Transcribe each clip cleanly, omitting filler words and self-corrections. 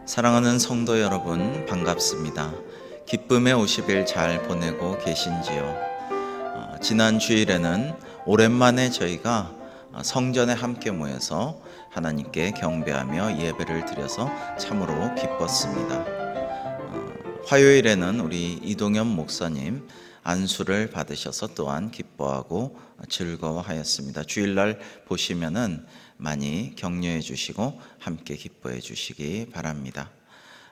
사랑하는 성도 여러분, 반갑습니다. 기쁨의 50일 잘 보내고 계신지요? 지난 주일에는 오랜만에 저희가 성전에 함께 모여서 하나님께 경배하며 예배를 드려서 참으로 기뻤습니다. 화요일에는 우리 이동현 목사님 안수를 받으셔서 또한 기뻐하고 즐거워하였습니다. 주일날 보시면은 많이 격려해 주시고 함께 기뻐해 주시기 바랍니다.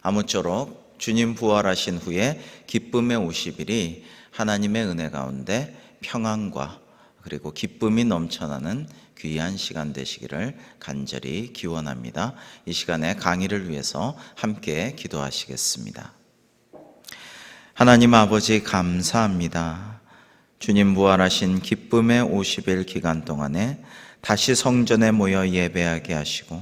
아무쪼록 주님 부활하신 후에 기쁨의 50일이 하나님의 은혜 가운데 평안과 그리고 기쁨이 넘쳐나는 귀한 시간 되시기를 간절히 기원합니다. 이 시간에 강의를 위해서 함께 기도하시겠습니다. 하나님 아버지 감사합니다. 주님 부활하신 기쁨의 50일 기간 동안에 다시 성전에 모여 예배하게 하시고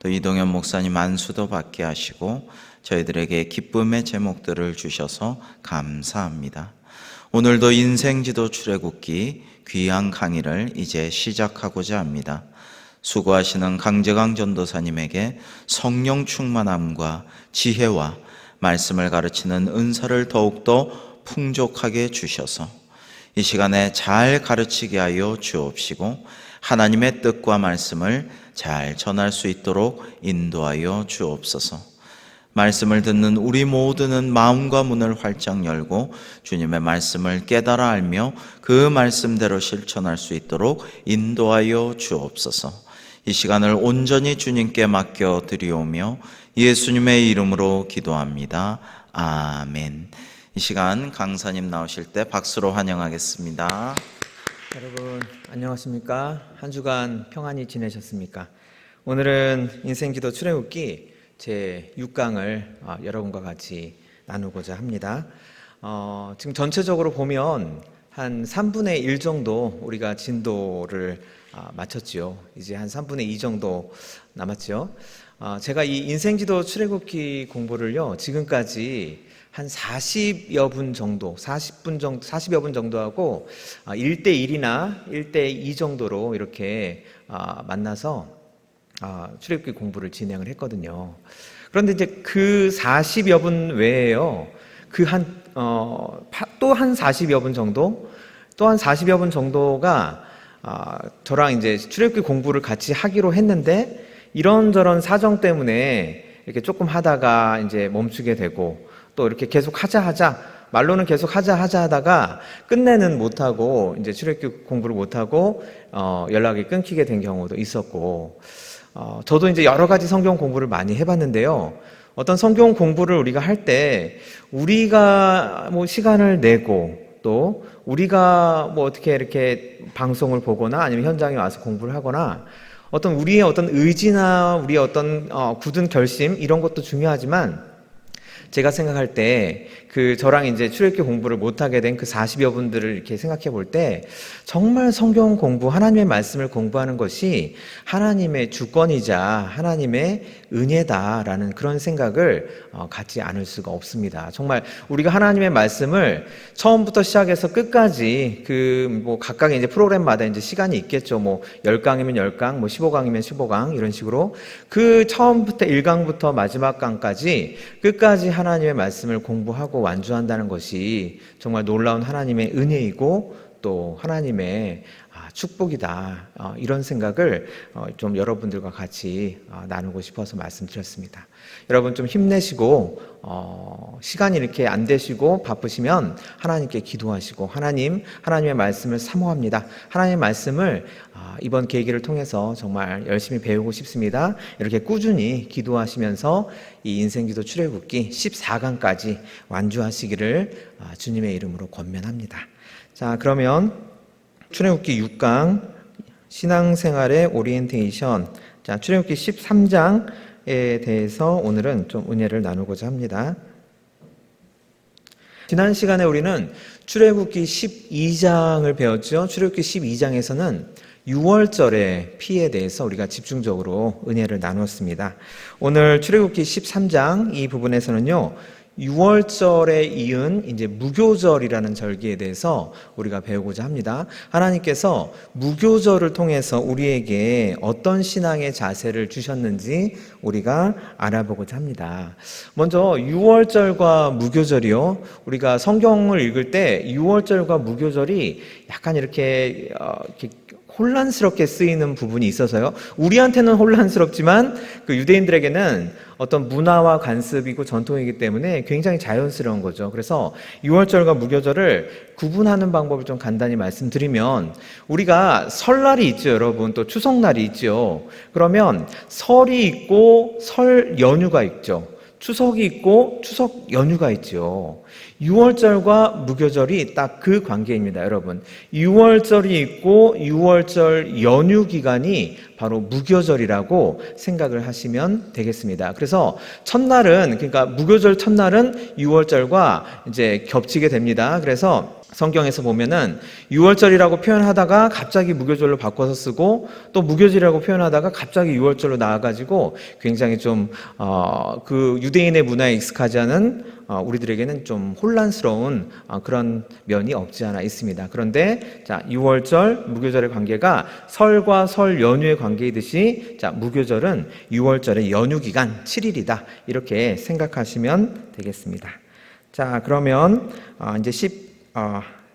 또 이동현 목사님 안수도 받게 하시고 저희들에게 기쁨의 제목들을 주셔서 감사합니다. 오늘도 인생지도 출애굽기 귀한 강의를 이제 시작하고자 합니다. 수고하시는 강재강 전도사님에게 성령 충만함과 지혜와 말씀을 가르치는 은사를 더욱더 풍족하게 주셔서 이 시간에 잘 가르치게 하여 주옵시고 하나님의 뜻과 말씀을 잘 전할 수 있도록 인도하여 주옵소서. 말씀을 듣는 우리 모두는 마음과 문을 활짝 열고 주님의 말씀을 깨달아 알며 그 말씀대로 실천할 수 있도록 인도하여 주옵소서. 이 시간을 온전히 주님께 맡겨 드리오며 예수님의 이름으로 기도합니다. 아멘. 이 시간 강사님 나오실 때 박수로 환영하겠습니다. 여러분 안녕하십니까? 한 주간 평안히 지내셨습니까? 오늘은 인생지도 출애굽기 제 6강을 여러분과 같이 나누고자 합니다. 지금 전체적으로 보면 한 3분의 1 정도 우리가 진도를 마쳤지요. 이제 한 3분의 2 정도 남았죠. 제가 이 인생지도 출애굽기 공부를요 지금까지 한 40여 분 정도, 40여 분 정도 하고 1대1이나 1대2 정도로 이렇게 만나서 출애굽기 공부를 진행을 했거든요. 그런데 이제 그 40여 분 외에요, 또 한 40여 분 정도, 또 한 40여 분 정도가 저랑 이제 출애굽기 공부를 같이 하기로 했는데 이런저런 사정 때문에 이렇게 조금 하다가 이제 멈추게 되고 또 이렇게 계속 하자 말로는 계속 하자 하다가 끝내는 못하고 이제 출애굽기 공부를 못하고 연락이 끊기게 된 경우도 있었고, 저도 이제 여러 가지 성경 공부를 많이 해봤는데요. 어떤 성경 공부를 우리가 할 때 우리가 뭐 시간을 내고 또 우리가 뭐 어떻게 이렇게 방송을 보거나 아니면 현장에 와서 공부를 하거나 어떤 우리의 어떤 의지나 우리의 어떤 굳은 결심 이런 것도 중요하지만 제가 생각할 때 저랑 이제 출애굽기 공부를 못하게 된 그 40여 분들을 이렇게 생각해 볼 때 정말 성경 공부, 하나님의 말씀을 공부하는 것이 하나님의 주권이자 하나님의 은혜다라는 그런 생각을 갖지 않을 수가 없습니다. 정말 우리가 하나님의 말씀을 처음부터 시작해서 끝까지 뭐 각각 이제 프로그램마다 이제 시간이 있겠죠. 뭐 10강이면 10강, 뭐 15강이면 15강 이런 식으로 처음부터 1강부터 마지막 강까지 끝까지 하나님의 말씀을 공부하고 완주한다는 것이 정말 놀라운 하나님의 은혜이고 또 하나님의 축복이다, 이런 생각을 좀 여러분들과 같이 나누고 싶어서 말씀드렸습니다. 여러분 좀 힘내시고 시간이 이렇게 안 되시고 바쁘시면 하나님께 기도하시고 하나님의 말씀을 사모합니다. 하나님의 말씀을 이번 계기를 통해서 정말 열심히 배우고 싶습니다. 이렇게 꾸준히 기도하시면서 이 인생기도 출애굽기 14강까지 완주하시기를 주님의 이름으로 권면합니다. 자, 그러면 출애굽기 6강 신앙생활의 오리엔테이션, 자, 출애굽기 13장에 대해서 오늘은 좀 은혜를 나누고자 합니다. 지난 시간에 우리는 출애굽기 12장을 배웠죠. 출애굽기 12장에서는 6월절의 피에 대해서 우리가 집중적으로 은혜를 나눴습니다. 오늘 출애굽기 13장 이 부분에서는요, 유월절에 이은 이제 무교절이라는 절기에 대해서 우리가 배우고자 합니다. 하나님께서 무교절을 통해서 우리에게 어떤 신앙의 자세를 주셨는지 우리가 알아보고자 합니다. 먼저 유월절과 무교절이요. 우리가 성경을 읽을 때 유월절과 무교절이 약간 이렇게 혼란스럽게 쓰이는 부분이 있어서요. 우리한테는 혼란스럽지만 그 유대인들에게는 어떤 문화와 관습이고 전통이기 때문에 굉장히 자연스러운 거죠. 그래서 유월절과 무교절을 구분하는 방법을 좀 간단히 말씀드리면, 우리가 설날이 있죠, 여러분. 또 추석날이 있죠. 그러면 설이 있고 설 연휴가 있죠. 추석이 있고 추석 연휴가 있죠. 유월절과 무교절이 딱 그 관계입니다, 여러분. 유월절이 있고 유월절 연휴 기간이 바로 무교절이라고 생각을 하시면 되겠습니다. 그래서 첫날은, 그러니까 무교절 첫날은 유월절과 이제 겹치게 됩니다. 그래서 성경에서 보면은 유월절이라고 표현하다가 갑자기 무교절로 바꿔서 쓰고, 또 무교절이라고 표현하다가 갑자기 유월절로 나와가지고 굉장히 좀 그 유대인의 문화에 익숙하지 않은 우리들에게는 좀 혼란스러운 그런 면이 없지 않아 있습니다. 그런데 자, 유월절, 무교절의 관계가 설과 설 연휴의 관계이듯이, 자, 무교절은 유월절의 연휴 기간 7일이다. 이렇게 생각하시면 되겠습니다. 자, 그러면 이제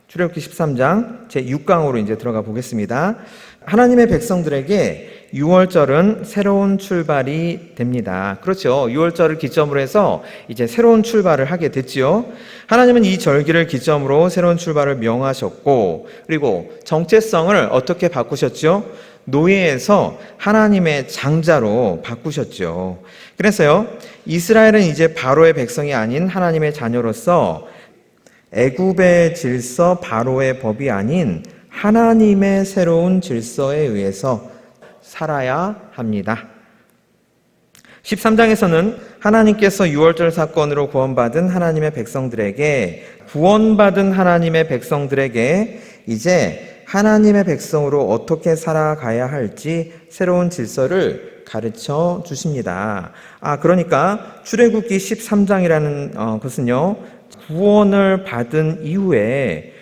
출애굽기 13장 제 6강으로 이제 들어가 보겠습니다. 하나님의 백성들에게 유월절은 새로운 출발이 됩니다. 그렇죠. 유월절을 기점으로 해서 이제 새로운 출발을 하게 됐지요. 하나님은 이 절기를 기점으로 새로운 출발을 명하셨고, 그리고 정체성을 어떻게 바꾸셨죠? 노예에서 하나님의 장자로 바꾸셨죠. 그래서요, 이스라엘은 이제 바로의 백성이 아닌 하나님의 자녀로서 애굽의 질서, 바로의 법이 아닌 하나님의 새로운 질서에 의해서 살아야 합니다. 13장에서는 하나님께서 유월절 사건으로 구원받은 하나님의 백성들에게, 이제 하나님의 백성으로 어떻게 살아가야 할지 새로운 질서를 가르쳐 주십니다. 그러니까 출애굽기 13장이라는 것은요, 구원을 받은 이후에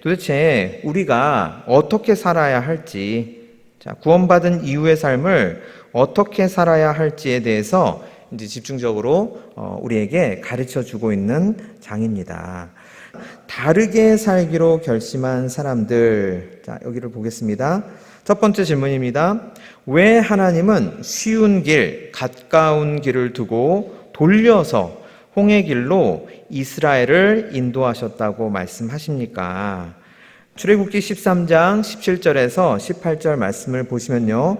도대체 우리가 어떻게 살아야 할지, 구원받은 이후의 삶을 어떻게 살아야 할지에 대해서 이제 집중적으로 우리에게 가르쳐 주고 있는 장입니다. 다르게 살기로 결심한 사람들, 자, 여기를 보겠습니다. 첫 번째 질문입니다. 왜 하나님은 쉬운 길, 가까운 길을 두고 돌려서 홍해 길로 이스라엘을 인도하셨다고 말씀하십니까? 출애굽기 13장 17절에서 18절 말씀을 보시면요,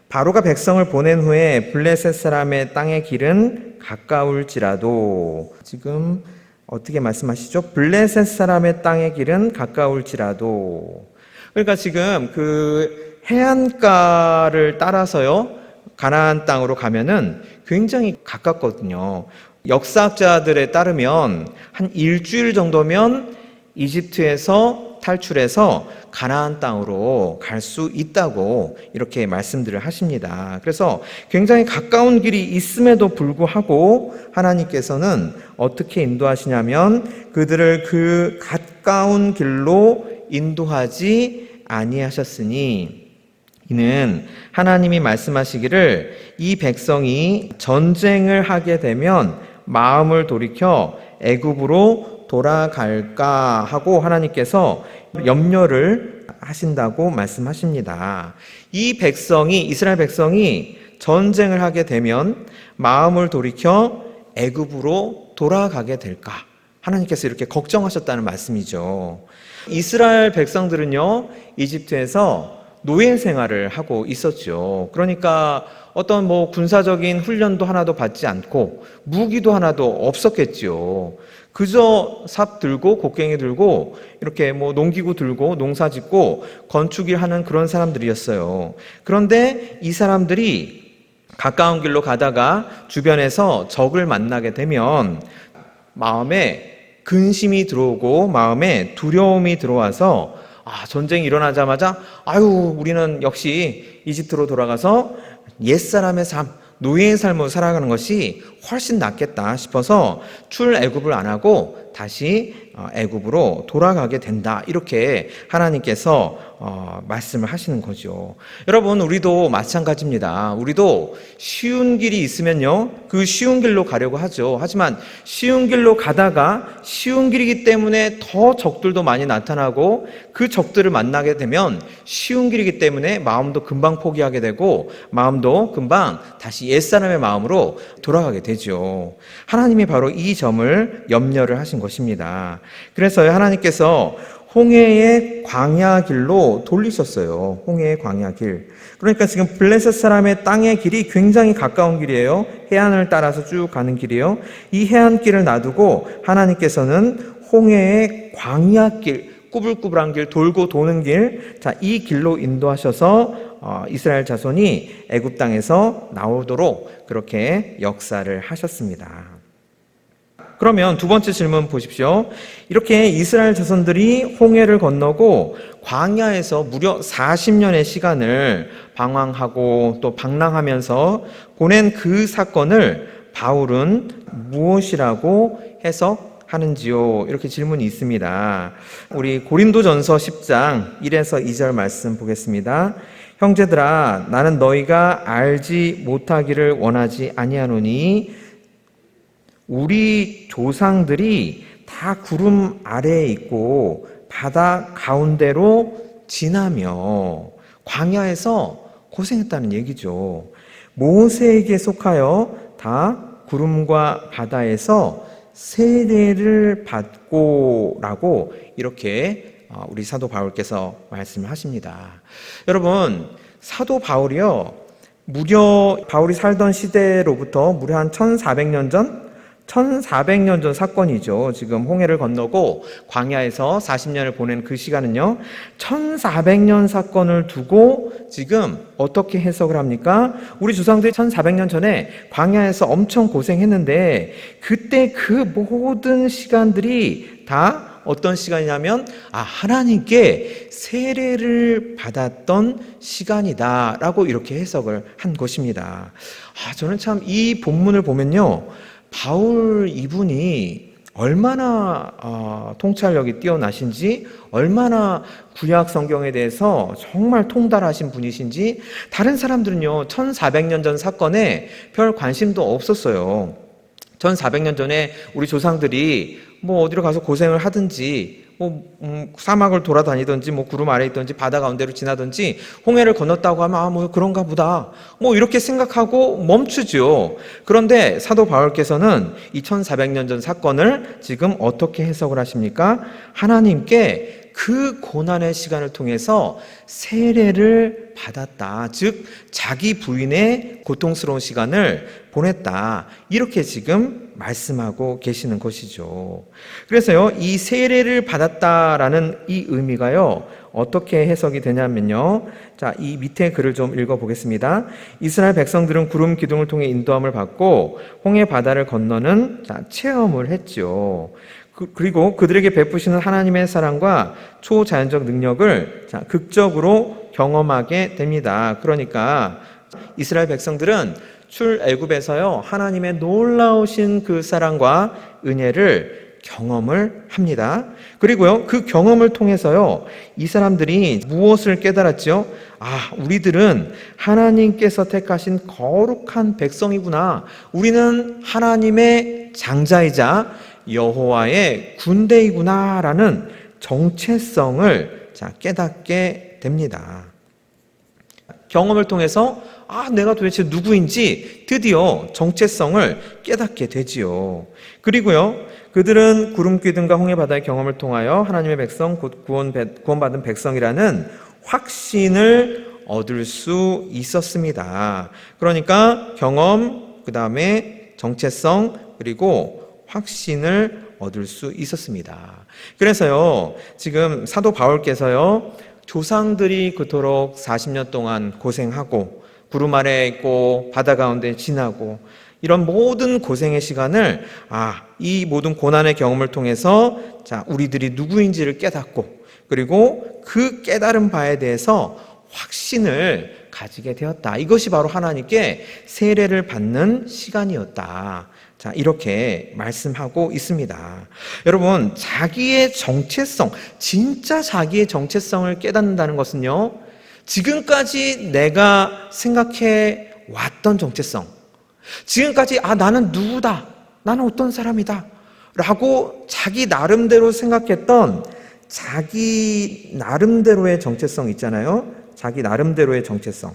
바로가 백성을 보낸 후에 블레셋 사람의 땅의 길은 가까울지라도, 지금 어떻게 말씀하시죠? 블레셋 사람의 땅의 길은 가까울지라도. 그러니까 지금 그 해안가를 따라서요, 가나안 땅으로 가면은 굉장히 가깝거든요. 역사학자들에 따르면 한 일주일 정도면 이집트에서 탈출해서 가나안 땅으로 갈 수 있다고 이렇게 말씀들을 하십니다. 그래서 굉장히 가까운 길이 있음에도 불구하고 하나님께서는 어떻게 인도하시냐면 그들을 그 가까운 길로 인도하지 아니하셨으니, 이는 하나님이 말씀하시기를 이 백성이 전쟁을 하게 되면 마음을 돌이켜 애굽으로 돌아갈까 하고 하나님께서 염려를 하신다고 말씀하십니다. 이 백성이, 이스라엘 백성이 전쟁을 하게 되면 마음을 돌이켜 애굽으로 돌아가게 될까? 하나님께서 이렇게 걱정하셨다는 말씀이죠. 이스라엘 백성들은요, 이집트에서 노예 생활을 하고 있었죠. 그러니까 어떤 군사적인 훈련도 하나도 받지 않고 무기도 하나도 없었겠지요. 그저 삽 들고 곡괭이 들고 이렇게 농기구 들고 농사 짓고 건축일 하는 그런 사람들이었어요. 그런데 이 사람들이 가까운 길로 가다가 주변에서 적을 만나게 되면 마음에 근심이 들어오고 마음에 두려움이 들어와서 전쟁이 일어나자마자 우리는 역시 이집트로 돌아가서 옛사람의 삶, 노예의 삶을 살아가는 것이 훨씬 낫겠다 싶어서 출애굽을 안 하고 다시 애굽으로 돌아가게 된다. 이렇게 하나님께서 말씀을 하시는 거죠. 여러분, 우리도 마찬가지입니다. 우리도 쉬운 길이 있으면요, 그 쉬운 길로 가려고 하죠. 하지만 쉬운 길로 가다가 쉬운 길이기 때문에 더 적들도 많이 나타나고 그 적들을 만나게 되면 쉬운 길이기 때문에 마음도 금방 포기하게 되고 마음도 금방 다시 옛사람의 마음으로 돌아가게 되죠. 하나님이 바로 이 점을 염려를 하신 것입니다. 그래서 하나님께서 홍해의 광야 길로 돌리셨어요. 홍해의 광야 길. 그러니까 지금 블레셋 사람의 땅의 길이 굉장히 가까운 길이에요. 해안을 따라서 쭉 가는 길이에요. 이 해안길을 놔두고 하나님께서는 홍해의 광야 길, 꾸불꾸불한 길, 돌고 도는 길, 자, 이 길로 인도하셔서 이스라엘 자손이 애굽 땅에서 나오도록 그렇게 역사를 하셨습니다. 그러면 두 번째 질문 보십시오. 이렇게 이스라엘 자손들이 홍해를 건너고 광야에서 무려 40년의 시간을 방황하고 또 방랑하면서 보낸 그 사건을 바울은 무엇이라고 해석하는지요? 이렇게 질문이 있습니다. 우리 고린도전서 10장 1에서 2절 말씀 보겠습니다. 형제들아, 나는 너희가 알지 못하기를 원하지 아니하노니 우리 조상들이 다 구름 아래에 있고 바다 가운데로 지나며 광야에서 고생했다는 얘기죠. 모세에게 속하여 다 구름과 바다에서 세례를 받고 라고 이렇게 우리 사도 바울께서 말씀을 하십니다. 여러분, 사도 바울이요, 무려 바울이 살던 시대로부터 무려 한 1400년 전 사건이죠. 지금 홍해를 건너고 광야에서 40년을 보낸 그 시간은요, 1400년 사건을 두고 지금 어떻게 해석을 합니까? 우리 조상들이 1400년 전에 광야에서 엄청 고생했는데 그때 그 모든 시간들이 다 어떤 시간이냐면 하나님께 세례를 받았던 시간이다라고 이렇게 해석을 한 것입니다. 저는 참 이 본문을 보면요, 바울 이분이 얼마나 통찰력이 뛰어나신지, 얼마나 구약 성경에 대해서 정말 통달하신 분이신지, 다른 사람들은요 1400년 전 사건에 별 관심도 없었어요. 1400년 전에 우리 조상들이 어디로 가서 고생을 하든지 사막을 돌아다니든지 구름 아래에 있든지 바다 가운데로 지나든지 홍해를 건넜다고 하면 그런가 보다 이렇게 생각하고 멈추죠. 그런데 사도 바울께서는 2400년 전 사건을 지금 어떻게 해석을 하십니까? 하나님께 그 고난의 시간을 통해서 세례를 받았다. 즉 자기 부인의 고통스러운 시간을 보냈다. 이렇게 지금 말씀하고 계시는 것이죠. 그래서요, 이 세례를 받았다라는 이 의미가요, 어떻게 해석이 되냐면요, 자, 이 밑에 글을 좀 읽어보겠습니다. 이스라엘 백성들은 구름 기둥을 통해 인도함을 받고 홍해 바다를 건너는 체험을 했죠. 그리고 그들에게 베푸시는 하나님의 사랑과 초자연적 능력을 극적으로 경험하게 됩니다. 그러니까 이스라엘 백성들은 출애굽에서요, 하나님의 놀라우신 그 사랑과 은혜를 경험을 합니다. 그리고요, 그 경험을 통해서요, 이 사람들이 무엇을 깨달았죠? 우리들은 하나님께서 택하신 거룩한 백성이구나. 우리는 하나님의 장자이자 여호와의 군대이구나라는 정체성을 깨닫게 됩니다. 경험을 통해서 내가 도대체 누구인지 드디어 정체성을 깨닫게 되지요. 그리고요, 그들은 구름 기둥과 홍해 바다의 경험을 통하여 하나님의 백성, 곧 구원받은 백성이라는 확신을 얻을 수 있었습니다. 그러니까 경험, 그 다음에 정체성, 그리고 확신을 얻을 수 있었습니다. 그래서요, 지금 사도 바울께서요, 조상들이 그토록 40년 동안 고생하고 구름 아래에 있고 바다 가운데 지나고 이런 모든 고생의 시간을 이 모든 고난의 경험을 통해서 우리들이 누구인지를 깨닫고, 그리고 그 깨달은 바에 대해서 확신을 가지게 되었다. 이것이 바로 하나님께 세례를 받는 시간이었다. 자, 이렇게 말씀하고 있습니다. 여러분, 자기의 정체성, 진짜 자기의 정체성을 깨닫는다는 것은요, 지금까지 내가 생각해 왔던 정체성, 지금까지 나는 누구다, 나는 어떤 사람이다 라고 자기 나름대로 생각했던 자기 나름대로의 정체성 있잖아요. 자기 나름대로의 정체성.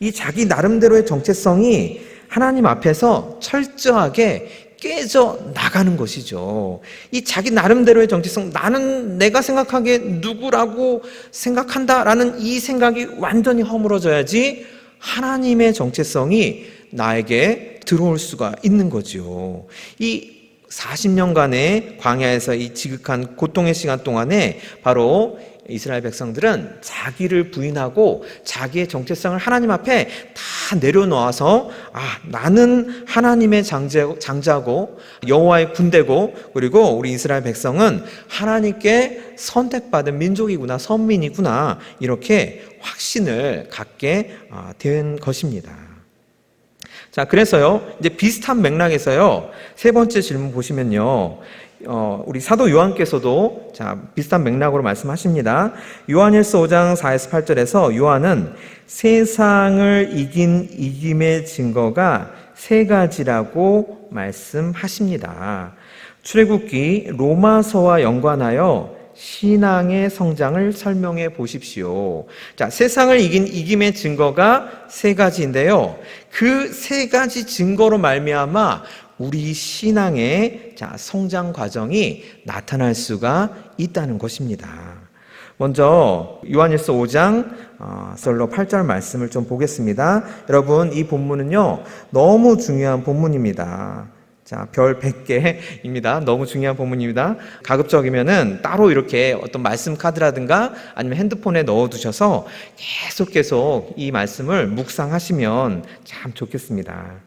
이 자기 나름대로의 정체성이 하나님 앞에서 철저하게 깨져 나가는 것이죠. 이 자기 나름대로의 정체성, 나는 내가 생각하기에 누구라고 생각한다라는 이 생각이 완전히 허물어져야지 하나님의 정체성이 나에게 들어올 수가 있는 거죠. 이 40년간의 광야에서 이 지극한 고통의 시간 동안에 바로 이스라엘 백성들은 자기를 부인하고 자기의 정체성을 하나님 앞에 다 내려놓아서 나는 하나님의 장자고 여호와의 군대고, 그리고 우리 이스라엘 백성은 하나님께 선택받은 민족이구나, 선민이구나, 이렇게 확신을 갖게 된 것입니다. 자, 그래서요, 이제 비슷한 맥락에서요, 세 번째 질문 보시면요, 우리 사도 요한께서도 비슷한 맥락으로 말씀하십니다. 요한일서 5장 4에서 8절에서 요한은 세상을 이긴 이김의 증거가 세 가지라고 말씀하십니다. 출애굽기 로마서와 연관하여 신앙의 성장을 설명해 보십시오. 자, 세상을 이긴 이김의 증거가 세 가지인데요. 그 세 가지 증거로 말미암아 우리 신앙의 성장 과정이 나타날 수가 있다는 것입니다. 먼저 요한일서 5장 8절 말씀을 좀 보겠습니다. 여러분, 이 본문은요, 너무 중요한 본문입니다. 별 100개입니다. 너무 중요한 본문입니다. 가급적이면은 따로 이렇게 어떤 말씀 카드라든가 아니면 핸드폰에 넣어두셔서 계속 이 말씀을 묵상하시면 참 좋겠습니다.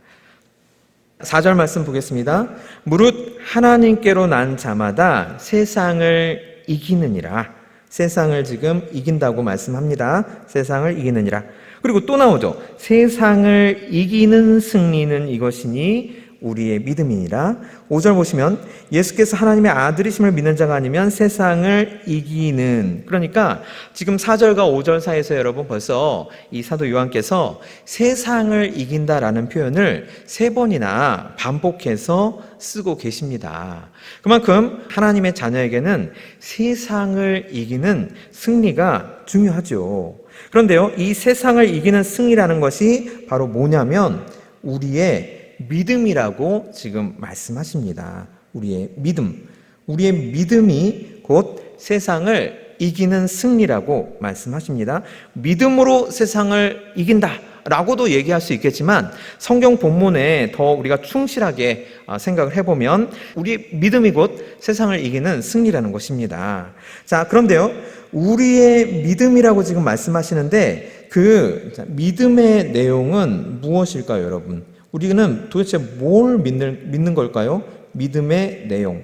4절 말씀 보겠습니다. 무릇 하나님께로 난 자마다 세상을 이기느니라. 세상을 지금 이긴다고 말씀합니다. 세상을 이기느니라. 그리고 또 나오죠. 세상을 이기는 승리는 이것이니 우리의 믿음이니라. 5절 보시면 예수께서 하나님의 아들이심을 믿는 자가 아니면 세상을 이기는, 그러니까 지금 4절과 5절 사이에서 여러분 벌써 이 사도 요한께서 세상을 이긴다라는 표현을 3번이나 반복해서 쓰고 계십니다. 그만큼 하나님의 자녀에게는 세상을 이기는 승리가 중요하죠. 그런데요, 이 세상을 이기는 승리라는 것이 바로 뭐냐면 우리의 믿음이라고 지금 말씀하십니다. 우리의 믿음. 우리의 믿음이 곧 세상을 이기는 승리라고 말씀하십니다. 믿음으로 세상을 이긴다 라고도 얘기할 수 있겠지만 성경 본문에 더 우리가 충실하게 생각을 해보면 우리의 믿음이 곧 세상을 이기는 승리라는 것입니다. 자, 그런데요, 우리의 믿음이라고 지금 말씀하시는데 그 믿음의 내용은 무엇일까요, 여러분? 우리는 도대체 뭘 믿는 걸까요? 믿음의 내용.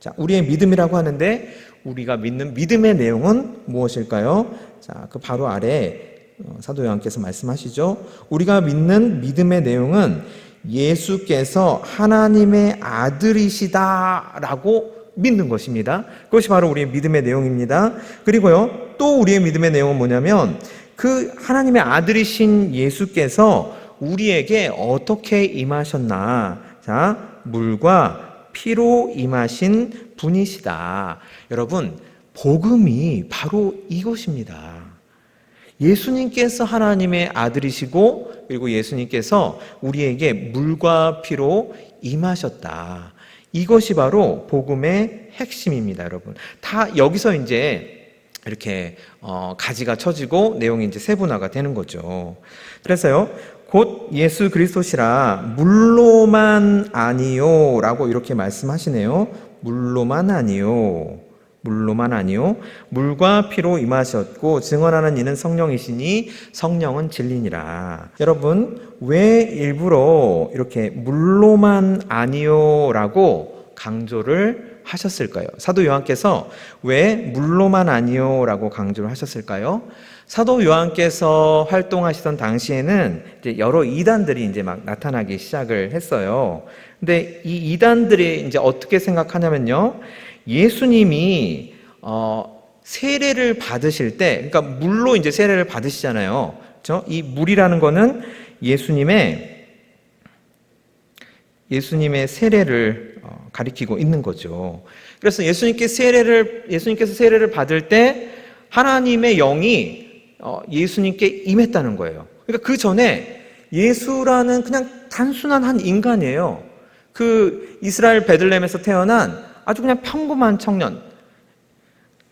자, 우리의 믿음이라고 하는데 우리가 믿는 믿음의 내용은 무엇일까요? 자, 그 바로 아래 사도 요한께서 말씀하시죠. 우리가 믿는 믿음의 내용은 예수께서 하나님의 아들이시다라고 믿는 것입니다. 그것이 바로 우리의 믿음의 내용입니다. 그리고요, 또 우리의 믿음의 내용은 뭐냐면 그 하나님의 아들이신 예수께서 우리에게 어떻게 임하셨나? 자, 물과 피로 임하신 분이시다. 여러분, 복음이 바로 이것입니다. 예수님께서 하나님의 아들이시고, 그리고 예수님께서 우리에게 물과 피로 임하셨다. 이것이 바로 복음의 핵심입니다, 여러분. 다 여기서 이제 이렇게 가지가 쳐지고 내용이 이제 세분화가 되는 거죠. 그래서요, 곧 예수 그리스도시라 물로만 아니요 라고 이렇게 말씀하시네요. 물로만 아니요. 물로만 아니요. 물과 피로 임하셨고 증언하는 이는 성령이시니 성령은 진리니라. 여러분, 왜 일부러 이렇게 물로만 아니요 라고 강조를 하셨을까요? 사도 요한께서 왜 물로만 아니요 라고 강조를 하셨을까요? 사도 요한께서 활동하시던 당시에는 이제 여러 이단들이 이제 막 나타나기 시작을 했어요. 근데 이 이단들이 이제 어떻게 생각하냐면요. 예수님이 세례를 받으실 때, 그러니까 물로 이제 세례를 받으시잖아요. 그렇죠? 이 물이라는 거는 예수님의 예수님의 세례를 가리키고 있는 거죠. 그래서 예수님께서 세례를 받을 때 하나님의 영이 예수님께 임했다는 거예요. 그러니까 그 전에 예수라는 그냥 단순한 한 인간이에요. 그 이스라엘 베들레헴에서 태어난 아주 그냥 평범한 청년,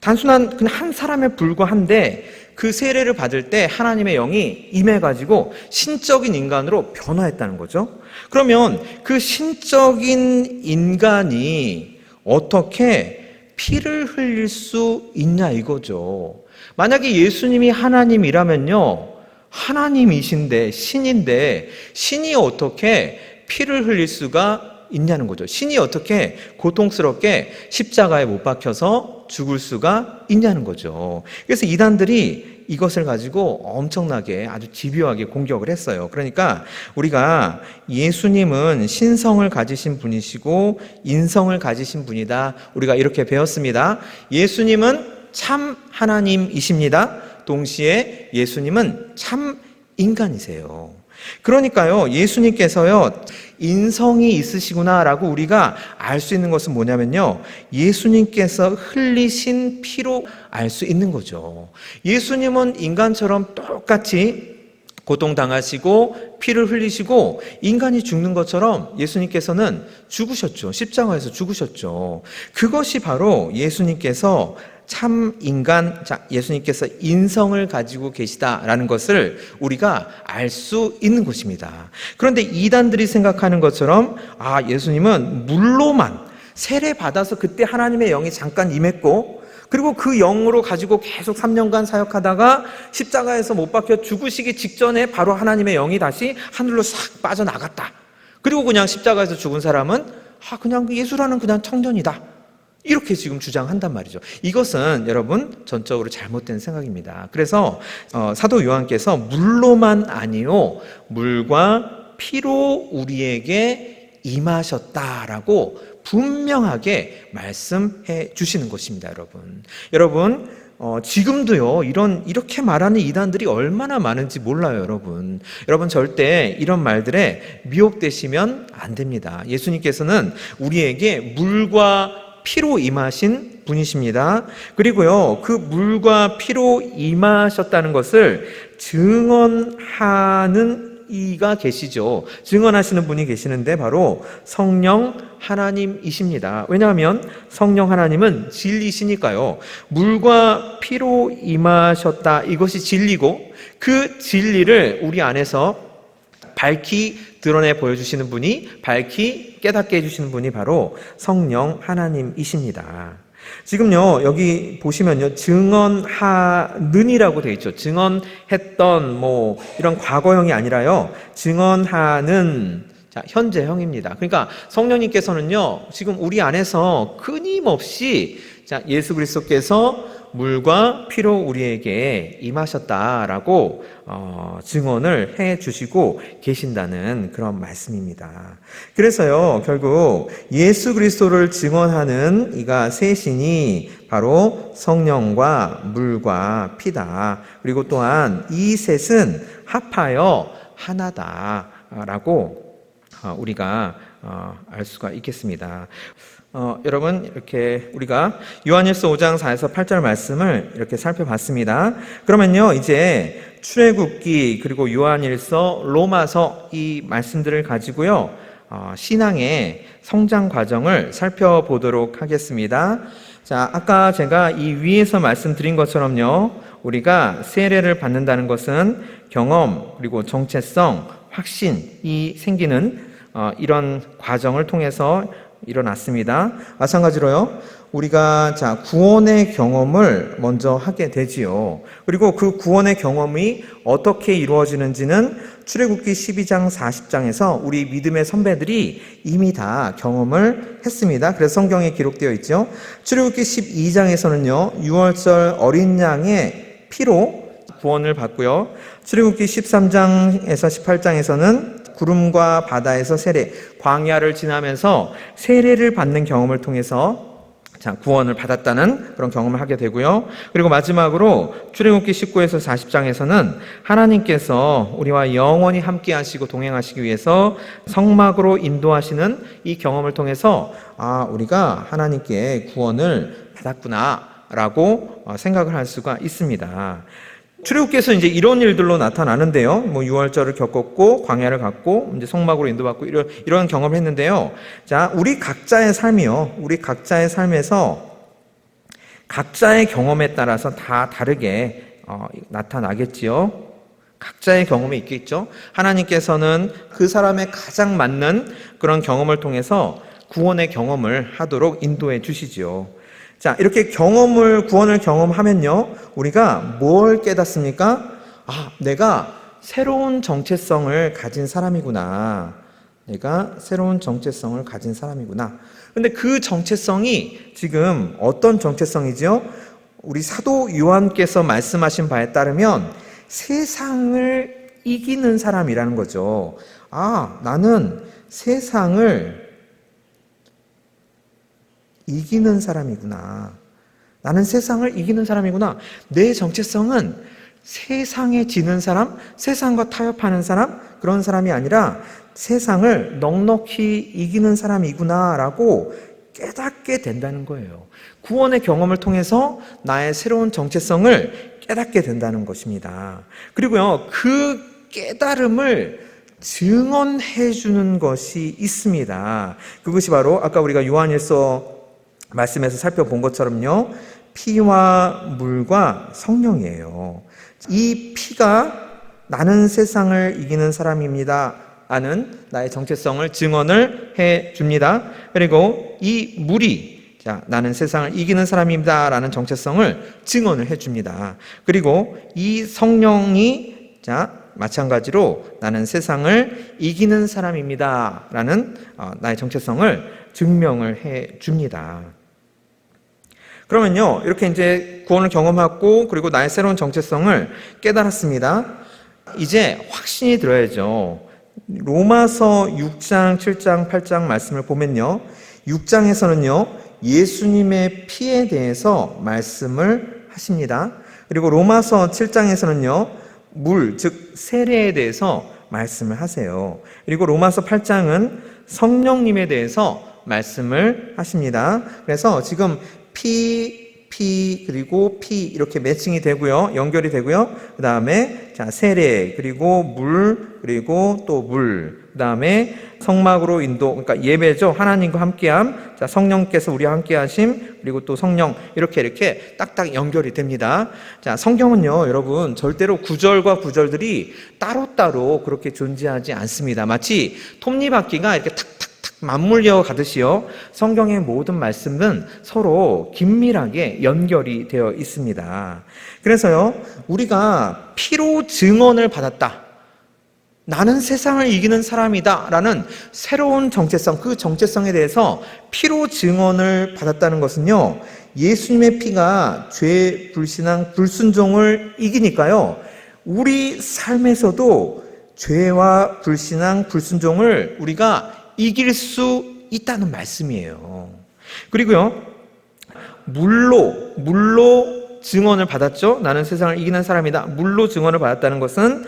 단순한 그냥 한 사람에 불과한데 그 세례를 받을 때 하나님의 영이 임해가지고 신적인 인간으로 변화했다는 거죠. 그러면 그 신적인 인간이 어떻게 피를 흘릴 수 있냐 이거죠. 만약에 예수님이 하나님이라면요, 하나님이신데 신인데 신이 어떻게 피를 흘릴 수가 있냐는 거죠. 신이 어떻게 고통스럽게 십자가에 못 박혀서 죽을 수가 있냐는 거죠. 그래서 이단들이 이것을 가지고 엄청나게 아주 집요하게 공격을 했어요. 그러니까 우리가 예수님은 신성을 가지신 분이시고 인성을 가지신 분이다, 우리가 이렇게 배웠습니다. 예수님은 참 하나님이십니다. 동시에 예수님은 참 인간이세요. 그러니까요, 예수님께서요, 인성이 있으시구나라고 우리가 알 수 있는 것은 뭐냐면요, 예수님께서 흘리신 피로 알 수 있는 거죠. 예수님은 인간처럼 똑같이 고통당하시고 피를 흘리시고 인간이 죽는 것처럼 예수님께서는 죽으셨죠. 십자가에서 죽으셨죠. 그것이 바로 예수님께서 참 인간, 예수님께서 인성을 가지고 계시다라는 것을 우리가 알 수 있는 것입니다. 그런데 이단들이 생각하는 것처럼 예수님은 물로만 세례 받아서 그때 하나님의 영이 잠깐 임했고, 그리고 그 영으로 가지고 계속 3년간 사역하다가 십자가에서 못 박혀 죽으시기 직전에 바로 하나님의 영이 다시 하늘로 싹 빠져나갔다. 그리고 그냥 십자가에서 죽은 사람은 그냥 예수라는 그냥 청년이다, 이렇게 지금 주장한단 말이죠. 이것은 여러분 전적으로 잘못된 생각입니다. 그래서 사도 요한께서 물로만 아니요 물과 피로 우리에게 임하셨다라고 분명하게 말씀해 주시는 것입니다. 여러분 지금도요 이렇게 말하는 이단들이 얼마나 많은지 몰라요. 여러분 절대 이런 말들에 미혹되시면 안 됩니다. 예수님께서는 우리에게 물과 피로 임하신 분이십니다. 그리고요, 그 물과 피로 임하셨다는 것을 증언하는 이가 계시죠. 증언하시는 분이 계시는데 바로 성령 하나님이십니다. 왜냐하면 성령 하나님은 진리시니까요. 물과 피로 임하셨다, 이것이 진리고, 그 진리를 우리 안에서 밝히 드러내 보여주시는 분이, 밝히 깨닫게 해주시는 분이 바로 성령 하나님이십니다. 지금요, 여기 보시면요, 증언하는이라고 되어 있죠. 증언했던 이런 과거형이 아니라요, 증언하는 현재형입니다. 그러니까 성령님께서는요, 지금 우리 안에서 끊임없이 예수 그리스도께서 물과 피로 우리에게 임하셨다라고 증언을 해 주시고 계신다는 그런 말씀입니다. 그래서요, 결국 예수 그리스도를 증언하는 이가 셋이니 바로 성령과 물과 피다. 그리고 또한 이 셋은 합하여 하나다라고 우리가 알 수가 있겠습니다. 여러분, 이렇게 우리가 요한일서 5장 4에서 8절 말씀을 이렇게 살펴봤습니다. 그러면요, 이제 출애굽기 그리고 요한일서, 로마서 이 말씀들을 가지고요, 신앙의 성장 과정을 살펴보도록 하겠습니다. 자, 아까 제가 이 위에서 말씀드린 것처럼요, 우리가 세례를 받는다는 것은 경험 그리고 정체성, 확신이 생기는 이런 과정을 통해서 일어났습니다. 마찬가지로요. 우리가 구원의 경험을 먼저 하게 되지요. 그리고 그 구원의 경험이 어떻게 이루어지는지는 출애굽기 12장 40장에서 우리 믿음의 선배들이 이미 다 경험을 했습니다. 그래서 성경에 기록되어 있죠. 출애굽기 12장에서는요. 6월절 어린 양의 피로 구원을 받고요. 출애굽기 13장에서 18장에서는 구름과 바다에서 세례, 광야를 지나면서 세례를 받는 경험을 통해서 구원을 받았다는 그런 경험을 하게 되고요. 그리고 마지막으로 출애굽기 19에서 40장에서는 하나님께서 우리와 영원히 함께 하시고 동행하시기 위해서 성막으로 인도하시는 이 경험을 통해서 우리가 하나님께 구원을 받았구나라고 생각을 할 수가 있습니다. 출애굽기에서 이제 이런 일들로 나타나는데요. 6월절을 겪었고 광야를 갔고 이제 성막으로 인도받고 이런 경험을 했는데요. 우리 각자의 삶이요. 우리 각자의 삶에서 각자의 경험에 따라서 다 다르게 나타나겠지요. 각자의 경험이 있겠죠. 하나님께서는 그 사람의 가장 맞는 그런 경험을 통해서 구원의 경험을 하도록 인도해 주시지요. 이렇게 구원을 경험하면요, 우리가 뭘 깨닫습니까? 내가 새로운 정체성을 가진 사람이구나. 내가 새로운 정체성을 가진 사람이구나. 근데 그 정체성이 지금 어떤 정체성이죠? 우리 사도 요한께서 말씀하신 바에 따르면 세상을 이기는 사람이라는 거죠. 나는 세상을 이기는 사람이구나. 나는 세상을 이기는 사람이구나. 내 정체성은 세상에 지는 사람, 세상과 타협하는 사람, 그런 사람이 아니라 세상을 넉넉히 이기는 사람이구나라고 깨닫게 된다는 거예요. 구원의 경험을 통해서 나의 새로운 정체성을 깨닫게 된다는 것입니다. 그리고요, 그 깨달음을 증언해 주는 것이 있습니다. 그것이 바로 아까 우리가 요한일서 말씀에서 살펴본 것처럼요, 피와 물과 성령이에요. 이 피가 나는 세상을 이기는 사람입니다 라는 나의 정체성을 증언을 해 줍니다. 그리고 이 물이 나는 세상을 이기는 사람입니다 라는 정체성을 증언을 해 줍니다. 그리고 이 성령이 마찬가지로 나는 세상을 이기는 사람입니다 라는 나의 정체성을 증명을 해 줍니다. 그러면요, 이렇게 이제 구원을 경험하고 그리고 나의 새로운 정체성을 깨달았습니다. 이제 확신이 들어야죠. 로마서 6장, 7장, 8장 말씀을 보면요, 6장에서는요, 예수님의 피에 대해서 말씀을 하십니다. 그리고 로마서 7장에서는요, 물, 즉 세례에 대해서 말씀을 하세요. 그리고 로마서 8장은 성령님에 대해서 말씀을 하십니다. 그래서 지금 그리고 피 이렇게 매칭이 되고요. 연결이 되고요. 그 다음에 세례, 그리고 물, 그리고 또 물. 그 다음에 성막으로 인도, 그러니까 예배죠. 하나님과 함께함. 성령께서 우리와 함께하심. 그리고 또 성령. 이렇게 딱딱 연결이 됩니다. 성경은요, 여러분, 절대로 구절과 구절들이 따로따로 그렇게 존재하지 않습니다. 마치 톱니바퀴가 이렇게 탁탁 맞물려 가듯이요, 성경의 모든 말씀은 서로 긴밀하게 연결이 되어 있습니다. 그래서요, 우리가 피로 증언을 받았다, 나는 세상을 이기는 사람이다 라는 새로운 정체성, 그 정체성에 대해서 피로 증언을 받았다는 것은요, 예수님의 피가 죄, 불신앙, 불순종을 이기니까요, 우리 삶에서도 죄와 불신앙, 불순종을 우리가 이길 수 있다는 말씀이에요. 그리고요, 물로 증언을 받았죠. 나는 세상을 이기는 사람이다. 물로 증언을 받았다는 것은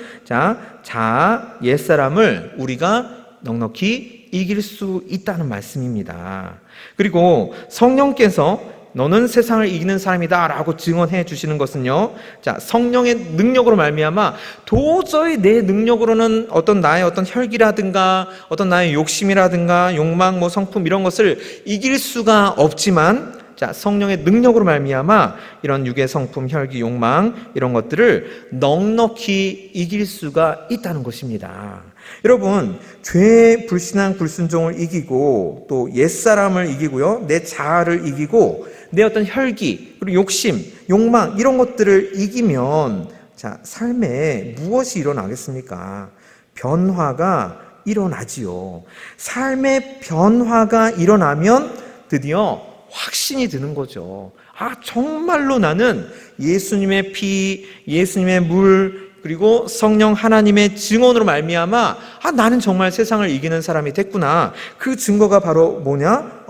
옛사람을 우리가 넉넉히 이길 수 있다는 말씀입니다. 그리고 성령께서 너는 세상을 이기는 사람이다 라고 증언해 주시는 것은요, 성령의 능력으로 말미암아 도저히 내 능력으로는 나의 어떤 혈기라든가 나의 욕심이라든가 욕망, 성품 이런 것을 이길 수가 없지만, 자, 성령의 능력으로 말미암아 이런 육의 성품, 혈기, 욕망 이런 것들을 넉넉히 이길 수가 있다는 것입니다. 여러분, 죄, 불신앙, 불순종을 이기고 또 옛사람을 이기고요, 내 자아를 이기고 내 어떤 혈기, 그리고 욕심, 욕망 이런 것들을 이기면 자, 삶에 무엇이 일어나겠습니까? 변화가 일어나지요. 삶의 변화가 일어나면 드디어 확신이 드는 거죠. 아, 정말로 나는 예수님의 피, 예수님의 물, 그리고 성령 하나님의 증언으로 말미암아 나는 정말 세상을 이기는 사람이 됐구나. 그 증거가 바로 뭐냐?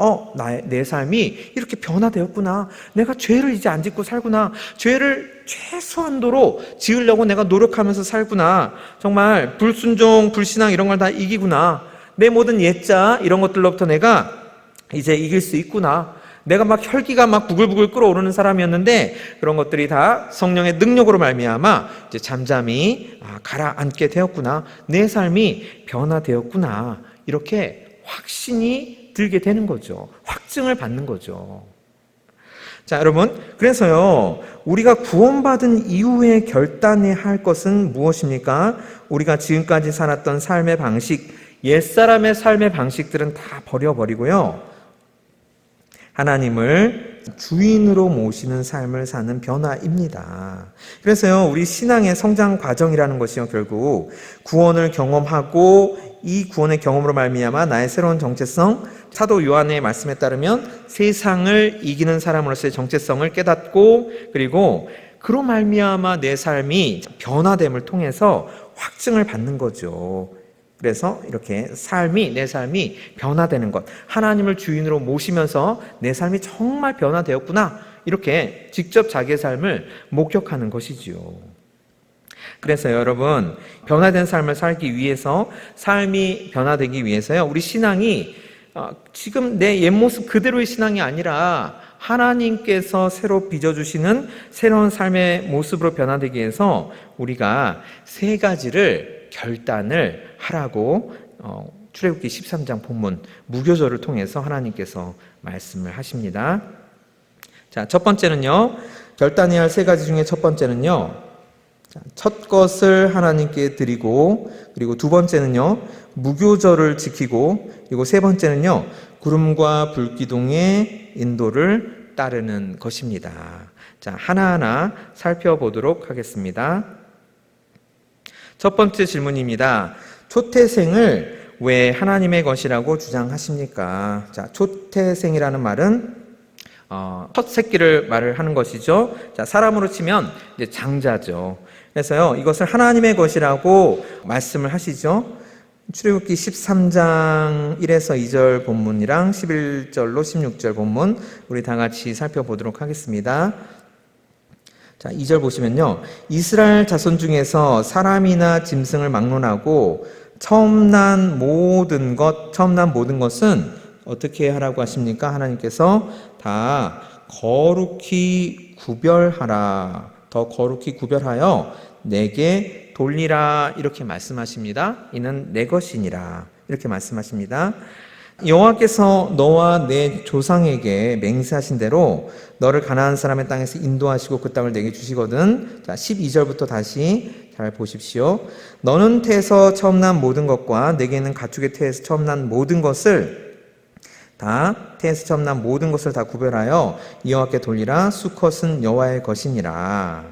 내 삶이 이렇게 변화되었구나. 내가 죄를 이제 안 짓고 살구나. 죄를 최소한도로 지으려고 내가 노력하면서 살구나. 정말 불순종, 불신앙 이런 걸 다 이기구나. 내 모든 옛자 이런 것들로부터 내가 이제 이길 수 있구나. 내가 막 혈기가 막 부글부글 끓어오르는 사람이었는데 그런 것들이 다 성령의 능력으로 말미암아 이제 잠잠히 가라앉게 되었구나. 내 삶이 변화되었구나. 이렇게 확신이 들게 되는 거죠. 확증을 받는 거죠. 자, 여러분, 그래서요, 우리가 구원받은 이후에 결단해야 할 것은 무엇입니까? 우리가 지금까지 살았던 삶의 방식, 옛사람의 삶의 방식들은 다 버려버리고요, 하나님을 주인으로 모시는 삶을 사는 변화입니다. 그래서요, 우리 신앙의 성장 과정이라는 것이요, 결국 구원을 경험하고 이 구원의 경험으로 말미암아 나의 새로운 정체성, 사도 요한의 말씀에 따르면 세상을 이기는 사람으로서의 정체성을 깨닫고, 그리고 그로 말미암아 내 삶이 변화됨을 통해서 확증을 받는 거죠. 그래서 이렇게 내 삶이 변화되는 것, 하나님을 주인으로 모시면서 내 삶이 정말 변화되었구나, 이렇게 직접 자기의 삶을 목격하는 것이지요. 그래서 여러분, 변화된 삶을 살기 위해서, 삶이 변화되기 위해서요, 우리 신앙이 지금 내 옛모습 그대로의 신앙이 아니라 하나님께서 새로 빚어주시는 새로운 삶의 모습으로 변화되기 위해서 우리가 세 가지를 결단을 하라고 출애굽기 13장 본문 무교절을 통해서 하나님께서 말씀을 하십니다. 자, 첫 번째는요, 결단해야 할 세 가지 중에 첫 번째는요, 첫 것을 하나님께 드리고, 그리고 두 번째는요, 무교절을 지키고, 그리고 세 번째는요, 구름과 불기둥의 인도를 따르는 것입니다. 자, 하나하나 살펴보도록 하겠습니다. 첫 번째 질문입니다. 초태생을 왜 하나님의 것이라고 주장하십니까? 자, 초태생이라는 말은 첫 새끼를 말을 하는 것이죠. 자, 사람으로 치면 이제 장자죠. 그래서요, 이것을 하나님의 것이라고 말씀을 하시죠. 출애굽기 13장 1에서 2절 본문이랑 11절로 16절 본문 우리 다 같이 살펴보도록 하겠습니다. 자, 2절 보시면요, 이스라엘 자손 중에서 사람이나 짐승을 막론하고 처음 난 모든 것은 어떻게 하라고 하십니까? 하나님께서 다 거룩히 구별하라. 더 거룩히 구별하여 내게 돌리라. 이렇게 말씀하십니다. 이는 내 것이니라. 이렇게 말씀하십니다. 여호와께서 너와 내 조상에게 맹세하신 대로 너를 가나안 사람의 땅에서 인도하시고 그 땅을 내게 주시거든. 자, 12절부터 다시 잘 보십시오. 너는 태에서 처음 난 모든 것과 내게 있는 가축의 태에서 처음 난 모든 것을 태에서 처음 난 모든 것을 다 구별하여 여호와께 돌리라. 수컷은 여호와의 것이니라.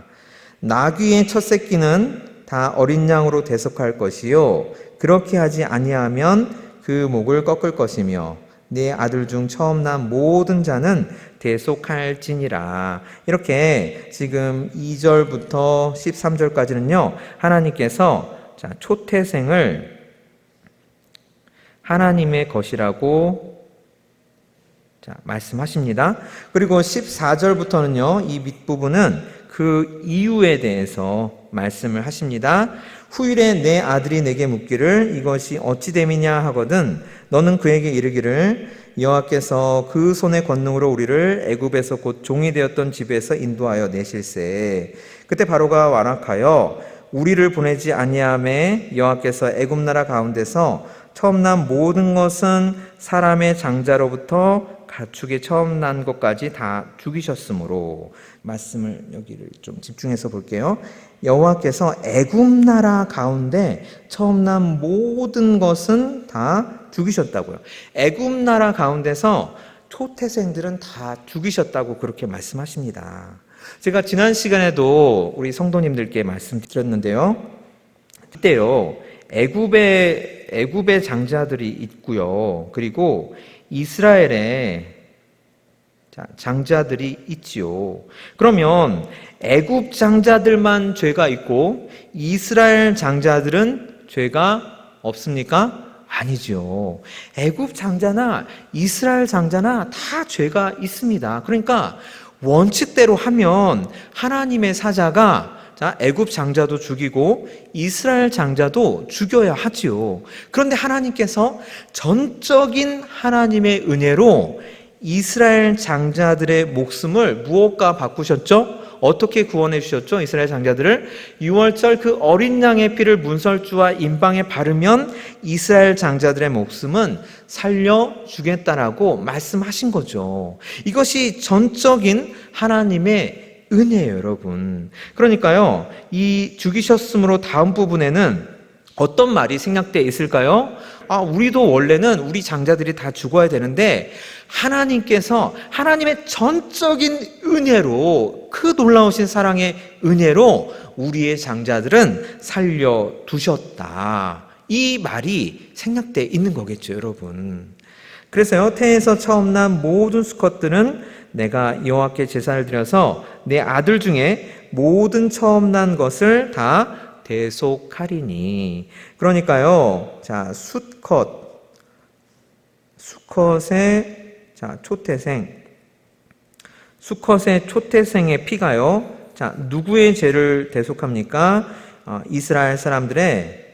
나귀의 첫 새끼는 다 어린 양으로 대속할 것이요, 그렇게 하지 아니하면 그 목을 꺾을 것이며 네 아들 중 처음 난 모든 자는 대속할지니라. 이렇게 지금 2절부터 13절까지는요, 하나님께서 초태생을 하나님의 것이라고 말씀하십니다. 그리고 14절부터는요, 이 밑부분은 그 이유에 대해서 말씀을 하십니다. 후일에 내 아들이 내게 묻기를 이것이 어찌 됨이냐 하거든 너는 그에게 이르기를 여호와께서 그 손의 권능으로 우리를 애굽에서 곧 종이 되었던 집에서 인도하여 내실세. 그때 바로가 완악하여 우리를 보내지 아니하매 여호와께서 애굽 나라 가운데서 처음 난 모든 것은 사람의 장자로부터 가축의 처음 난 것까지 다 죽이셨으므로. 말씀을 여기를 좀 집중해서 볼게요. 여호와께서 애굽 나라 가운데 처음 난 모든 것은 다 죽이셨다고요. 애굽 나라 가운데서 초태생들은 다 죽이셨다고 그렇게 말씀하십니다. 제가 지난 시간에도 우리 성도님들께 말씀드렸는데요. 그때요, 애굽의 장자들이 있고요. 그리고 이스라엘의 장자들이 있지요. 그러면 애굽 장자들만 죄가 있고 이스라엘 장자들은 죄가 없습니까? 아니죠. 애굽 장자나 이스라엘 장자나 다 죄가 있습니다. 그러니까 원칙대로 하면 하나님의 사자가 애굽 장자도 죽이고 이스라엘 장자도 죽여야 하지요. 그런데 하나님께서 전적인 하나님의 은혜로 이스라엘 장자들의 목숨을 무엇과 바꾸셨죠? 어떻게 구원해 주셨죠? 이스라엘 장자들을 유월절 그 어린 양의 피를 문설주와 임방에 바르면 이스라엘 장자들의 목숨은 살려주겠다라고 말씀하신 거죠. 이것이 전적인 하나님의 은혜예요, 여러분. 그러니까요, 이 죽이셨으므로 다음 부분에는 어떤 말이 생략되어 있을까요? 우리도 원래는 우리 장자들이 다 죽어야 되는데 하나님께서 하나님의 전적인 은혜로, 그 놀라우신 사랑의 은혜로 우리의 장자들은 살려두셨다. 이 말이 생략되어 있는 거겠죠, 여러분. 그래서요, 태에서 처음 난 모든 수컷들은 내가 여호와께 제사를 드려서 내 아들 중에 모든 처음 난 것을 다 대속하리니. 그러니까요, 수컷의 초태생의 피가요, 누구의 죄를 대속합니까? 이스라엘 사람들의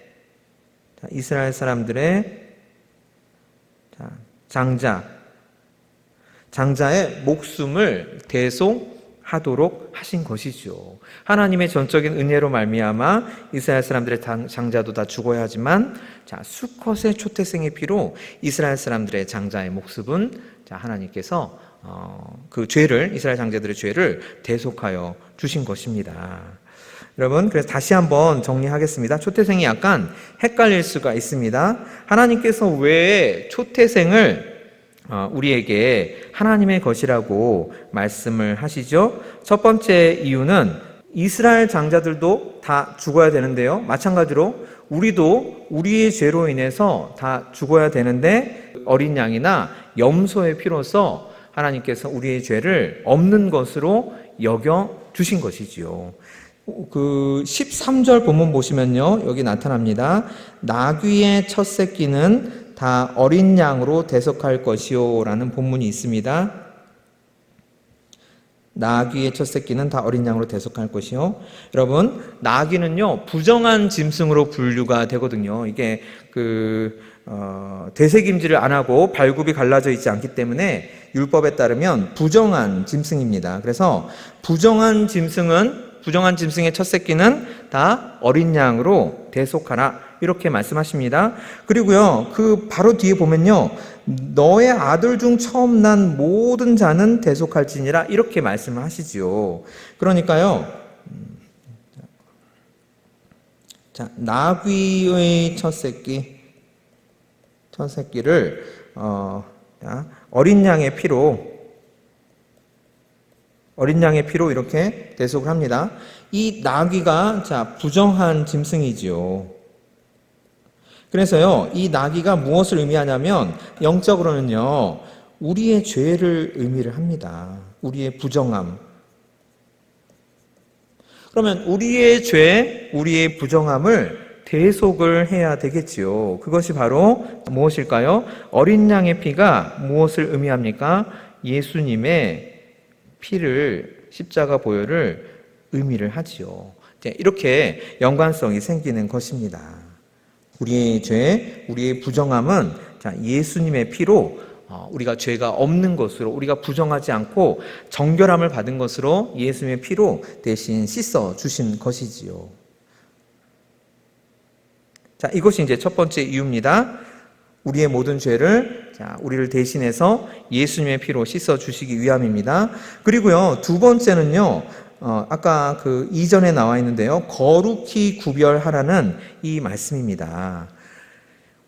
장자의 목숨을 대속하도록 하신 것이죠. 하나님의 전적인 은혜로 말미암아 이스라엘 사람들의 장자도 다 죽어야 하지만 수컷의 초태생의 피로 이스라엘 사람들의 장자의 목숨은 하나님께서 그 죄를, 이스라엘 장자들의 죄를 대속하여 주신 것입니다. 여러분, 그래서 다시 한번 정리하겠습니다. 초태생이 약간 헷갈릴 수가 있습니다. 하나님께서 왜 초태생을 우리에게 하나님의 것이라고 말씀을 하시죠? 첫 번째 이유는 이스라엘 장자들도 다 죽어야 되는데요, 마찬가지로 우리도 우리의 죄로 인해서 다 죽어야 되는데 어린 양이나 염소의 피로서 하나님께서 우리의 죄를 없는 것으로 여겨 주신 것이지요. 그 13절 본문 보시면요, 여기 나타납니다. 나귀의 첫 새끼는 다 어린 양으로 대속할 것이요 라는 본문이 있습니다. 나귀의 첫 새끼는 다 어린 양으로 대속할 것이요. 여러분, 나귀는요, 부정한 짐승으로 분류가 되거든요. 이게 되새김질을 안 하고 발굽이 갈라져 있지 않기 때문에 율법에 따르면 부정한 짐승입니다. 그래서 부정한 짐승의 첫 새끼는 다 어린 양으로 대속하라, 이렇게 말씀하십니다. 그리고요, 그 바로 뒤에 보면요, 너의 아들 중 처음 난 모든 자는 대속할지니라, 이렇게 말씀을 하시지요. 그러니까요, 나귀의 첫 새끼를 어린 양의 피로 이렇게 대속을 합니다. 이 나귀가 부정한 짐승이지요. 그래서요, 이 나귀가 무엇을 의미하냐면 영적으로는요, 우리의 죄를 의미를 합니다. 우리의 부정함. 그러면 우리의 죄, 우리의 부정함을 대속을 해야 되겠지요. 그것이 바로 무엇일까요? 어린 양의 피가 무엇을 의미합니까? 예수님의 피를, 십자가 보혈을 의미를 하지요. 이렇게 연관성이 생기는 것입니다. 우리의 죄, 우리의 부정함은 예수님의 피로 우리가 죄가 없는 것으로, 우리가 부정하지 않고 정결함을 받은 것으로 예수님의 피로 대신 씻어 주신 것이지요. 이것이 이제 첫 번째 이유입니다. 우리의 모든 죄를 우리를 대신해서 예수님의 피로 씻어 주시기 위함입니다. 그리고요, 두 번째는요, 아까 그 이전에 나와 있는데요, 거룩히 구별하라는 이 말씀입니다.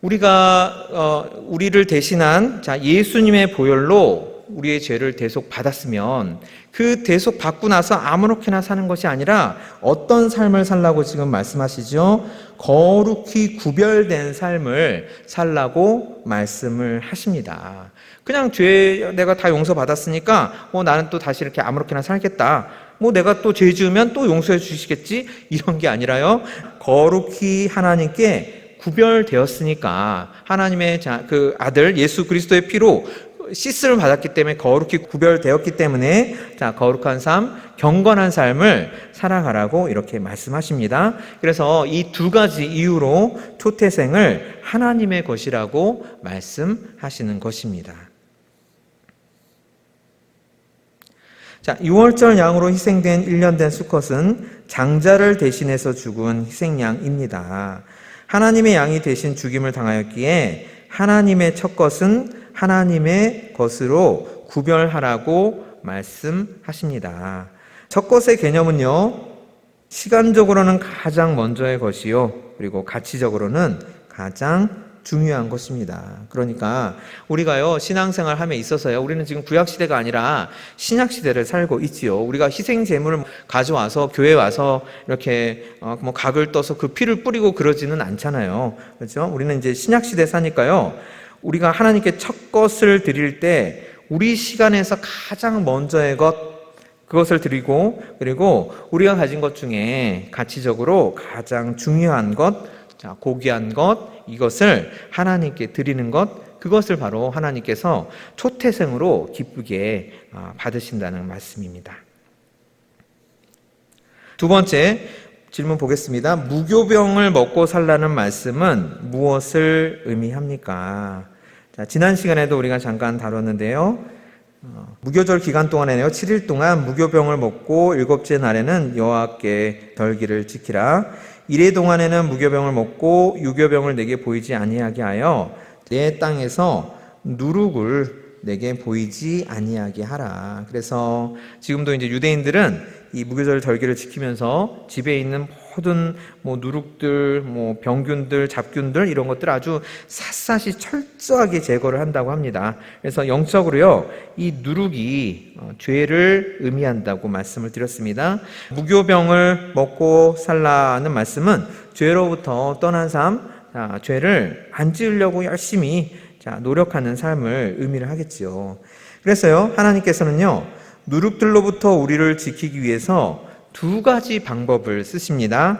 우리를 대신한 예수님의 보혈로 우리의 죄를 대속 받았으면 그 대속 받고 나서 아무렇게나 사는 것이 아니라 어떤 삶을 살라고 지금 말씀하시죠? 거룩히 구별된 삶을 살라고 말씀을 하십니다. 그냥 죄 내가 다 용서받았으니까 나는 또 다시 이렇게 아무렇게나 살겠다. 내가 또 죄 지으면 또 용서해 주시겠지? 이런 게 아니라요. 거룩히 하나님께 구별되었으니까 하나님의 그 아들 예수 그리스도의 피로 씻음을 받았기 때문에 거룩히 구별되었기 때문에 거룩한 삶, 경건한 삶을 살아가라고 이렇게 말씀하십니다. 그래서 이 두 가지 이유로 초태생을 하나님의 것이라고 말씀하시는 것입니다. 6월절 양으로 희생된 1년 된 수컷은 장자를 대신해서 죽은 희생양입니다. 하나님의 양이 대신 죽임을 당하였기에 하나님의 첫것은 하나님의 것으로 구별하라고 말씀하십니다. 첫것의 개념은요, 시간적으로는 가장 먼저의 것이요, 그리고 가치적으로는 가장 중요한 것입니다. 그러니까 우리가요, 신앙생활 함에 있어서요, 우리는 지금 구약시대가 아니라 신약시대를 살고 있지요. 우리가 희생제물을 가져와서 교회에 와서 이렇게 각을 떠서 그 피를 뿌리고 그러지는 않잖아요. 그렇죠? 우리는 이제 신약시대 사니까요, 우리가 하나님께 첫 것을 드릴 때 우리 시간에서 가장 먼저의 것, 그것을 드리고, 그리고 우리가 가진 것 중에 가치적으로 가장 중요한 것, 고귀한 것, 이것을 하나님께 드리는 것, 그것을 바로 하나님께서 초태생으로 기쁘게 받으신다는 말씀입니다. 두 번째 질문 보겠습니다. 무교병을 먹고 살라는 말씀은 무엇을 의미합니까? 지난 시간에도 우리가 잠깐 다뤘는데요. 무교절 기간 동안에는요, 7일 동안 무교병을 먹고 일곱째 날에는 여호와께 절기를 지키라. 이래 동안에는 무교병을 먹고 유교병을 내게 보이지 아니하게 하여 내 땅에서 누룩을 내게 보이지 아니하게 하라. 그래서 지금도 이제 유대인들은 이 무교절 절기를 지키면서 집에 있는 모든 누룩들, 병균들, 잡균들 이런 것들 아주 샅샅이 철저하게 제거를 한다고 합니다. 그래서 영적으로요, 이 누룩이 죄를 의미한다고 말씀을 드렸습니다. 무교병을 먹고 살라는 말씀은 죄로부터 떠난 삶, 죄를 안 지으려고 열심히 노력하는 삶을 의미를 하겠지요. 그래서요, 하나님께서는요, 누룩들로부터 우리를 지키기 위해서 두 가지 방법을 쓰십니다.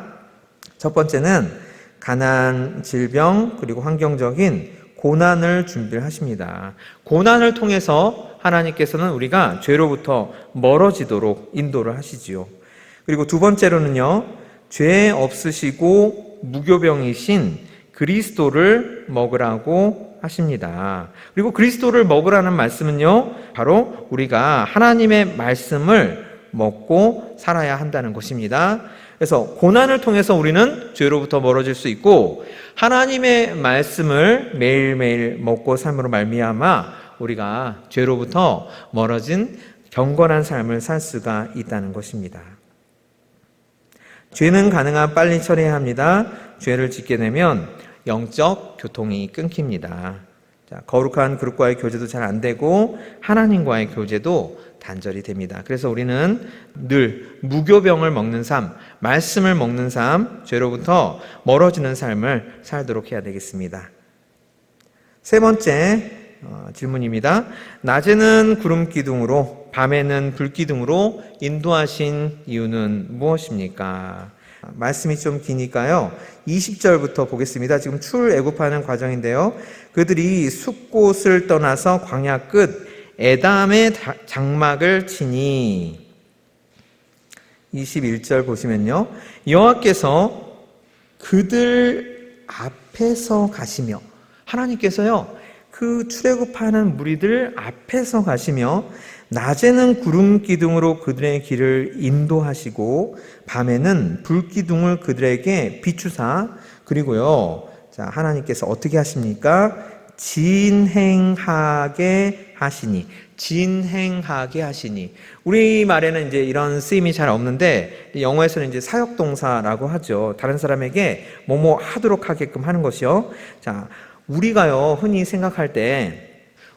첫 번째는 가난, 질병, 그리고 환경적인 고난을 준비를 하십니다. 고난을 통해서 하나님께서는 우리가 죄로부터 멀어지도록 인도를 하시지요. 그리고 두 번째로는요, 죄 없으시고 무교병이신 그리스도를 먹으라고 하십니다. 그리고 그리스도를 먹으라는 말씀은요, 바로 우리가 하나님의 말씀을 먹고 살아야 한다는 것입니다. 그래서 고난을 통해서 우리는 죄로부터 멀어질 수 있고, 하나님의 말씀을 매일매일 먹고 삶으로 말미암아 우리가 죄로부터 멀어진 경건한 삶을 살 수가 있다는 것입니다. 죄는 가능한 빨리 처리해야 합니다. 죄를 짓게 되면 영적 교통이 끊깁니다. 거룩한 그릇과의 교제도 잘 안 되고 하나님과의 교제도 단절이 됩니다. 그래서 우리는 늘 무교병을 먹는 삶, 말씀을 먹는 삶, 죄로부터 멀어지는 삶을 살도록 해야 되겠습니다. 세 번째 질문입니다. 낮에는 구름 기둥으로, 밤에는 불 기둥으로 인도하신 이유는 무엇입니까? 말씀이 좀 기니까요, 20절부터 보겠습니다. 지금 출애굽하는 과정인데요, 그들이 숲곳을 떠나서 광야 끝 에담의 장막을 치니, 21절 보시면요, 여호와께서 그들 앞에서 가시며, 하나님께서요, 그 출애굽하는 무리들 앞에서 가시며 낮에는 구름 기둥으로 그들의 길을 인도하시고 밤에는 불 기둥을 그들에게 비추사, 그리고요, 하나님께서 어떻게 하십니까? 진행하게 하시니. 진행하게 하시니. 우리말에는 이제 이런 쓰임이 잘 없는데 영어에서는 이제 사역동사라고 하죠. 다른 사람에게 뭐뭐 하도록 하게끔 하는 것이요. 자, 우리가요 흔히 생각할 때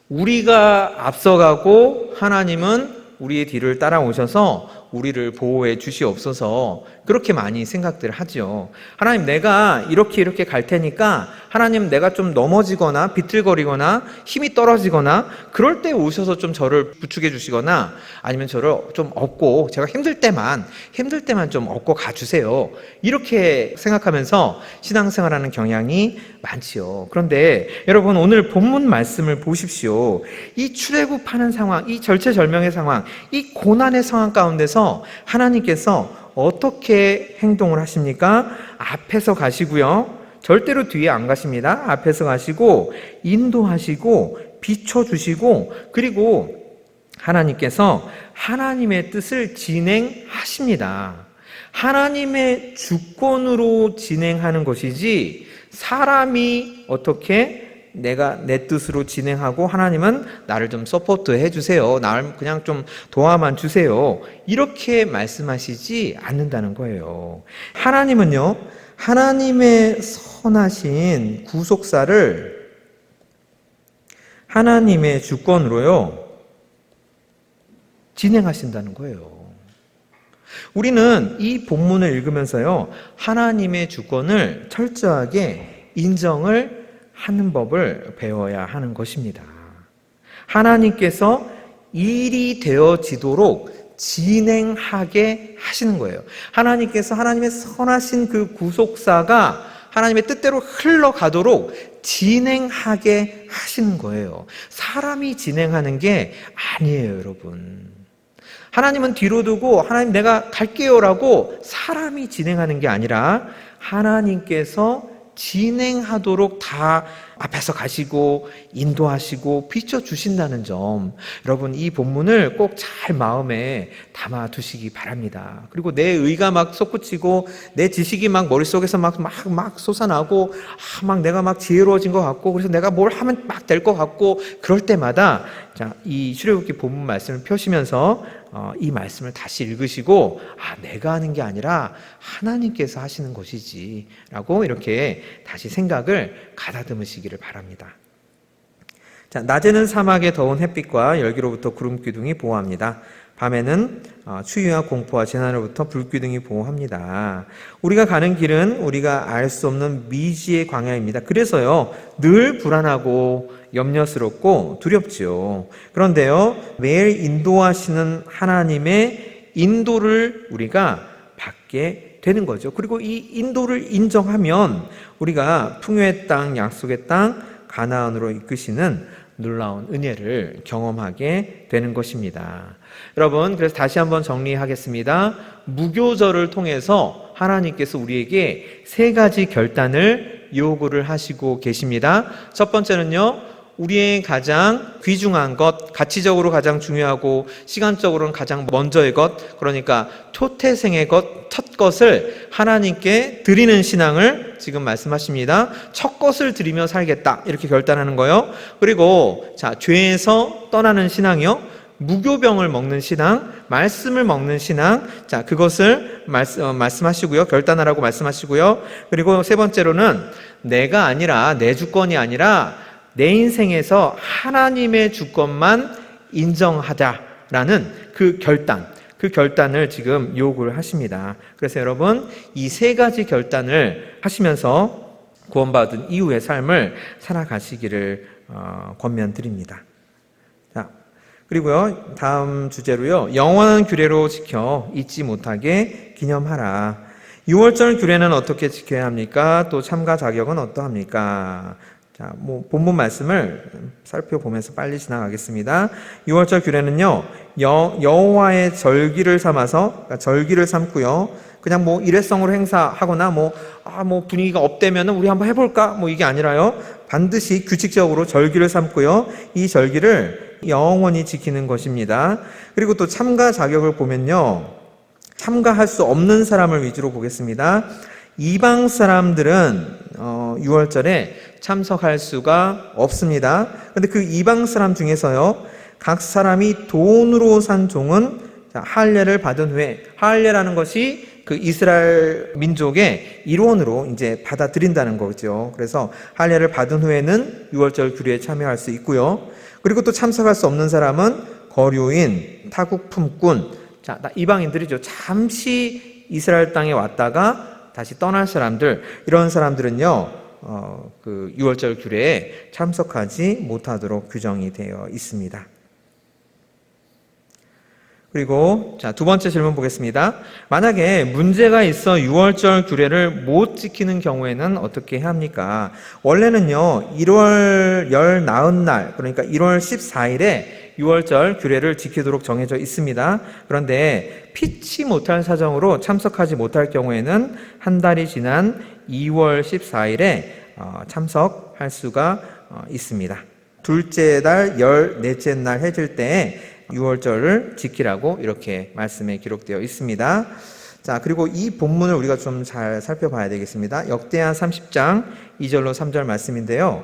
우리가 앞서가고 하나님은 우리의 뒤를 따라오셔서 우리를 보호해 주시옵소서, 그렇게 많이 생각들을 하죠. 하나님, 내가 이렇게 갈 테니까 하나님, 내가 좀 넘어지거나 비틀거리거나 힘이 떨어지거나 그럴 때 오셔서 좀 저를 부축해 주시거나 아니면 저를 좀 업고, 제가 힘들 때만 좀 업고 가주세요, 이렇게 생각하면서 신앙생활하는 경향이 많지요. 그런데 여러분, 오늘 본문 말씀을 보십시오. 이 출애굽하는 상황, 이 절체절명의 상황, 이 고난의 상황 가운데서 하나님께서 어떻게 행동을 하십니까? 앞에서 가시고요, 절대로 뒤에 안 가십니다. 앞에서 가시고 인도하시고 비춰주시고, 그리고 하나님께서 하나님의 뜻을 진행하십니다. 하나님의 주권으로 진행하는 것이지 사람이 어떻게 내가 내 뜻으로 진행하고 하나님은 나를 좀 서포트 해주세요, 나를 그냥 좀 도와만 주세요, 이렇게 말씀하시지 않는다는 거예요. 하나님은요, 하나님의 선하신 구속사를 하나님의 주권으로요 진행하신다는 거예요. 우리는 이 본문을 읽으면서요 하나님의 주권을 철저하게 인정을 하는 법을 배워야 하는 것입니다. 하나님께서 일이 되어지도록 진행하게 하시는 거예요. 하나님께서 하나님의 선하신 그 구속사가 하나님의 뜻대로 흘러가도록 진행하게 하시는 거예요. 사람이 진행하는 게 아니에요, 여러분. 하나님은 뒤로 두고 하나님 내가 갈게요라고 사람이 진행하는 게 아니라 하나님께서 진행하도록 다 앞에서 가시고 인도하시고 비춰주신다는 점, 여러분 이 본문을 꼭 잘 마음에 담아 두시기 바랍니다. 그리고 내 의가 막 솟구치고 내 지식이 막 머릿속에서 막 솟아나고 막 내가 막 지혜로워진 것 같고 그래서 내가 뭘 하면 막 될 것 같고 그럴 때마다 자, 이 출애굽기 본문 말씀을 펴시면서 이 말씀을 다시 읽으시고 내가 하는 게 아니라 하나님께서 하시는 것이지 라고 이렇게 다시 생각을 가다듬으시기를 바랍니다. 자, 낮에는 사막의 더운 햇빛과 열기로부터 구름기둥이 보호합니다. 밤에는 추위와 공포와 재난으로부터 불기둥이 보호합니다. 우리가 가는 길은 우리가 알 수 없는 미지의 광야입니다. 그래서요 늘 불안하고 염려스럽고 두렵지요. 그런데요 매일 인도하시는 하나님의 인도를 우리가 받게 되는 거죠. 그리고 이 인도를 인정하면 우리가 풍요의 땅, 약속의 땅, 가나안으로 이끄시는 놀라운 은혜를 경험하게 되는 것입니다. 여러분, 그래서 다시 한번 정리하겠습니다. 무교절을 통해서 하나님께서 우리에게 세 가지 결단을 요구를 하시고 계십니다. 첫 번째는요, 우리의 가장 귀중한 것, 가치적으로 가장 중요하고 시간적으로는 가장 먼저의 것, 그러니까 초태생의 것, 첫 것을 하나님께 드리는 신앙을 지금 말씀하십니다. 첫 것을 드리며 살겠다, 이렇게 결단하는 거요. 그리고 자, 죄에서 떠나는 신앙이요, 무교병을 먹는 신앙, 말씀을 먹는 신앙, 자, 그것을 말씀하시고요, 결단하라고 말씀하시고요. 그리고 세 번째로는 내가 아니라, 내 주권이 아니라 내 인생에서 하나님의 주권만 인정하자라는 그 결단을 지금 요구를 하십니다. 그래서 여러분, 이 세 가지 결단을 하시면서 구원받은 이후의 삶을 살아가시기를 권면드립니다. 자, 그리고요, 다음 주제로요, 영원한 규례로 지켜 잊지 못하게 기념하라. 6월절 규례는 어떻게 지켜야 합니까? 또 참가 자격은 어떠합니까? 자, 본문 말씀을 살펴보면서 빨리 지나가겠습니다. 6월절 규례는요, 여호와의 절기를 삼아서, 그러니까 절기를 삼고요, 그냥 일회성으로 행사하거나 분위기가 업되면 우리 한번 해볼까? 이게 아니라요, 반드시 규칙적으로 절기를 삼고요, 이 절기를 영원히 지키는 것입니다. 그리고 또 참가 자격을 보면요, 참가할 수 없는 사람을 위주로 보겠습니다. 이방 사람들은 6월절에 참석할 수가 없습니다. 그런데 그 이방 사람 중에서요, 각 사람이 돈으로 산 종은 할례를 받은 후에, 할례라는 것이 그 이스라엘 민족의 일원으로 이제 받아들인다는 거죠. 그래서 할례를 받은 후에는 유월절 규례에 참여할 수 있고요. 그리고 또 참석할 수 없는 사람은 거류인, 타국 품꾼, 자, 이방인들이죠. 잠시 이스라엘 땅에 왔다가 다시 떠날 사람들, 이런 사람들은요, 그 유월절 규례에 참석하지 못하도록 규정이 되어 있습니다. 그리고 자, 두 번째 질문 보겠습니다. 만약에 문제가 있어 유월절 규례를 못 지키는 경우에는 어떻게 해야 합니까? 원래는요, 1월 열 나은 날, 그러니까 1월 14일에 유월절 규례를 지키도록 정해져 있습니다. 그런데 피치 못할 사정으로 참석하지 못할 경우에는 한 달이 지난 2월 14일에 참석할 수가 있습니다. 둘째 달, 14째 날 해질 때에 유월절을 지키라고 이렇게 말씀에 기록되어 있습니다. 자, 그리고 이 본문을 우리가 좀 잘 살펴봐야 되겠습니다. 역대하 30장 2절로 3절 말씀인데요.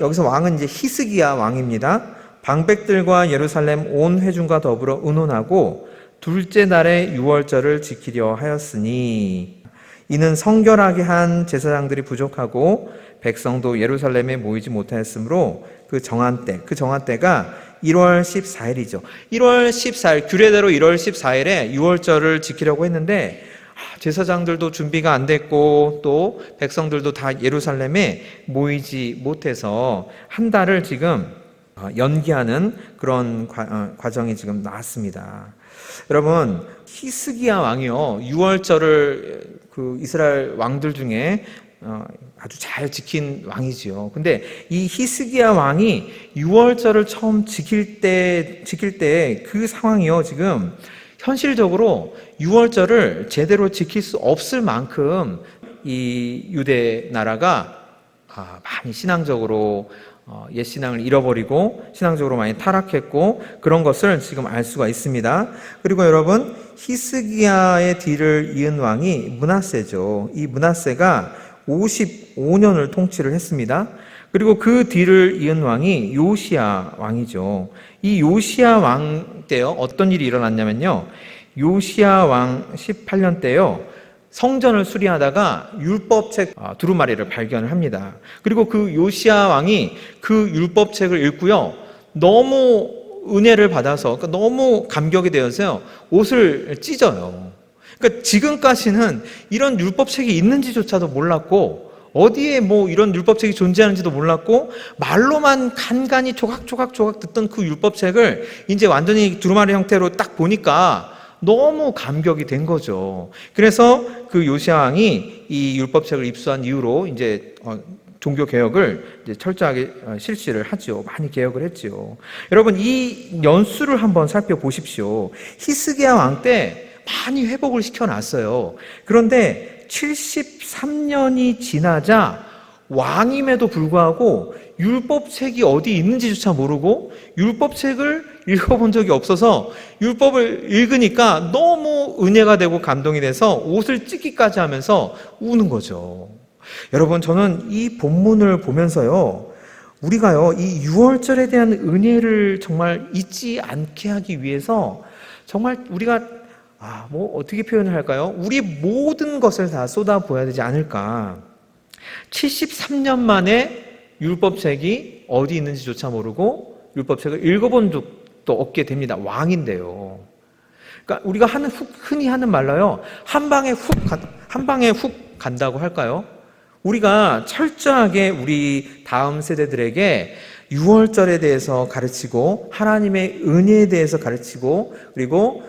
여기서 왕은 이제 히스기야 왕입니다. 방백들과 예루살렘 온 회중과 더불어 의논하고 둘째 날에 유월절을 지키려 하였으니 이는 성결하게 한 제사장들이 부족하고 백성도 예루살렘에 모이지 못하였으므로 그 정한 때가 1월 14일이죠. 1월 14일, 규례대로 1월 14일에 유월절을 지키려고 했는데 제사장들도 준비가 안 됐고 또 백성들도 다 예루살렘에 모이지 못해서 한 달을 지금 연기하는 그런 과정이 지금 나왔습니다. 여러분, 히스기야 왕이요, 유월절을 그 이스라엘 왕들 중에 아주 잘 지킨 왕이지요. 근데 이 히스기야 왕이 유월절을 처음 지킬 때 그 상황이요, 지금 현실적으로 유월절을 제대로 지킬 수 없을 만큼 이 유대 나라가 많이 신앙적으로 옛 신앙을 잃어버리고 신앙적으로 많이 타락했고 그런 것을 지금 알 수가 있습니다. 그리고 여러분, 히스기야의 뒤를 이은 왕이 므낫세죠. 이 므낫세가 55년을 통치를 했습니다. 그리고 그 뒤를 이은 왕이 요시야 왕이죠. 이 요시야 왕 때요, 어떤 일이 일어났냐면요, 요시야 왕 18년 때요, 성전을 수리하다가 율법책 두루마리를 발견을 합니다. 그리고 그 요시야 왕이 그 율법책을 읽고요, 너무 은혜를 받아서, 그러니까 너무 감격이 되어서요, 옷을 찢어요. 그러니까 지금까지는 이런 율법책이 있는지조차도 몰랐고 어디에 뭐 이런 율법책이 존재하는지도 몰랐고 말로만 간간히 조각조각 듣던 그 율법책을 이제 완전히 두루마리 형태로 딱 보니까 너무 감격이 된 거죠. 그래서 그 요시야 왕이 이 율법책을 입수한 이후로 이제 종교 개혁을 이제 철저하게 실시를 하죠. 많이 개혁을 했죠. 여러분, 이 연수를 한번 살펴보십시오. 히스기야 왕 때 많이 회복을 시켜놨어요. 그런데 73년이 지나자 왕임에도 불구하고 율법책이 어디 있는지조차 모르고 율법책을 읽어본 적이 없어서 율법을 읽으니까 너무 은혜가 되고 감동이 돼서 옷을 찢기까지 하면서 우는 거죠. 여러분, 저는 이 본문을 보면서요, 우리가요, 이 유월절에 대한 은혜를 정말 잊지 않게 하기 위해서 정말 우리가 어떻게 표현을 할까요? 우리 모든 것을 다 쏟아부어야 되지 않을까. 73년 만에 율법책이 어디 있는지조차 모르고 율법책을 읽어본 적도 없게 됩니다. 왕인데요. 그러니까 우리가 흔히 하는 말로요, 한 방에 훅 간다고 할까요? 우리가 철저하게 우리 다음 세대들에게 유월절에 대해서 가르치고 하나님의 은혜에 대해서 가르치고 그리고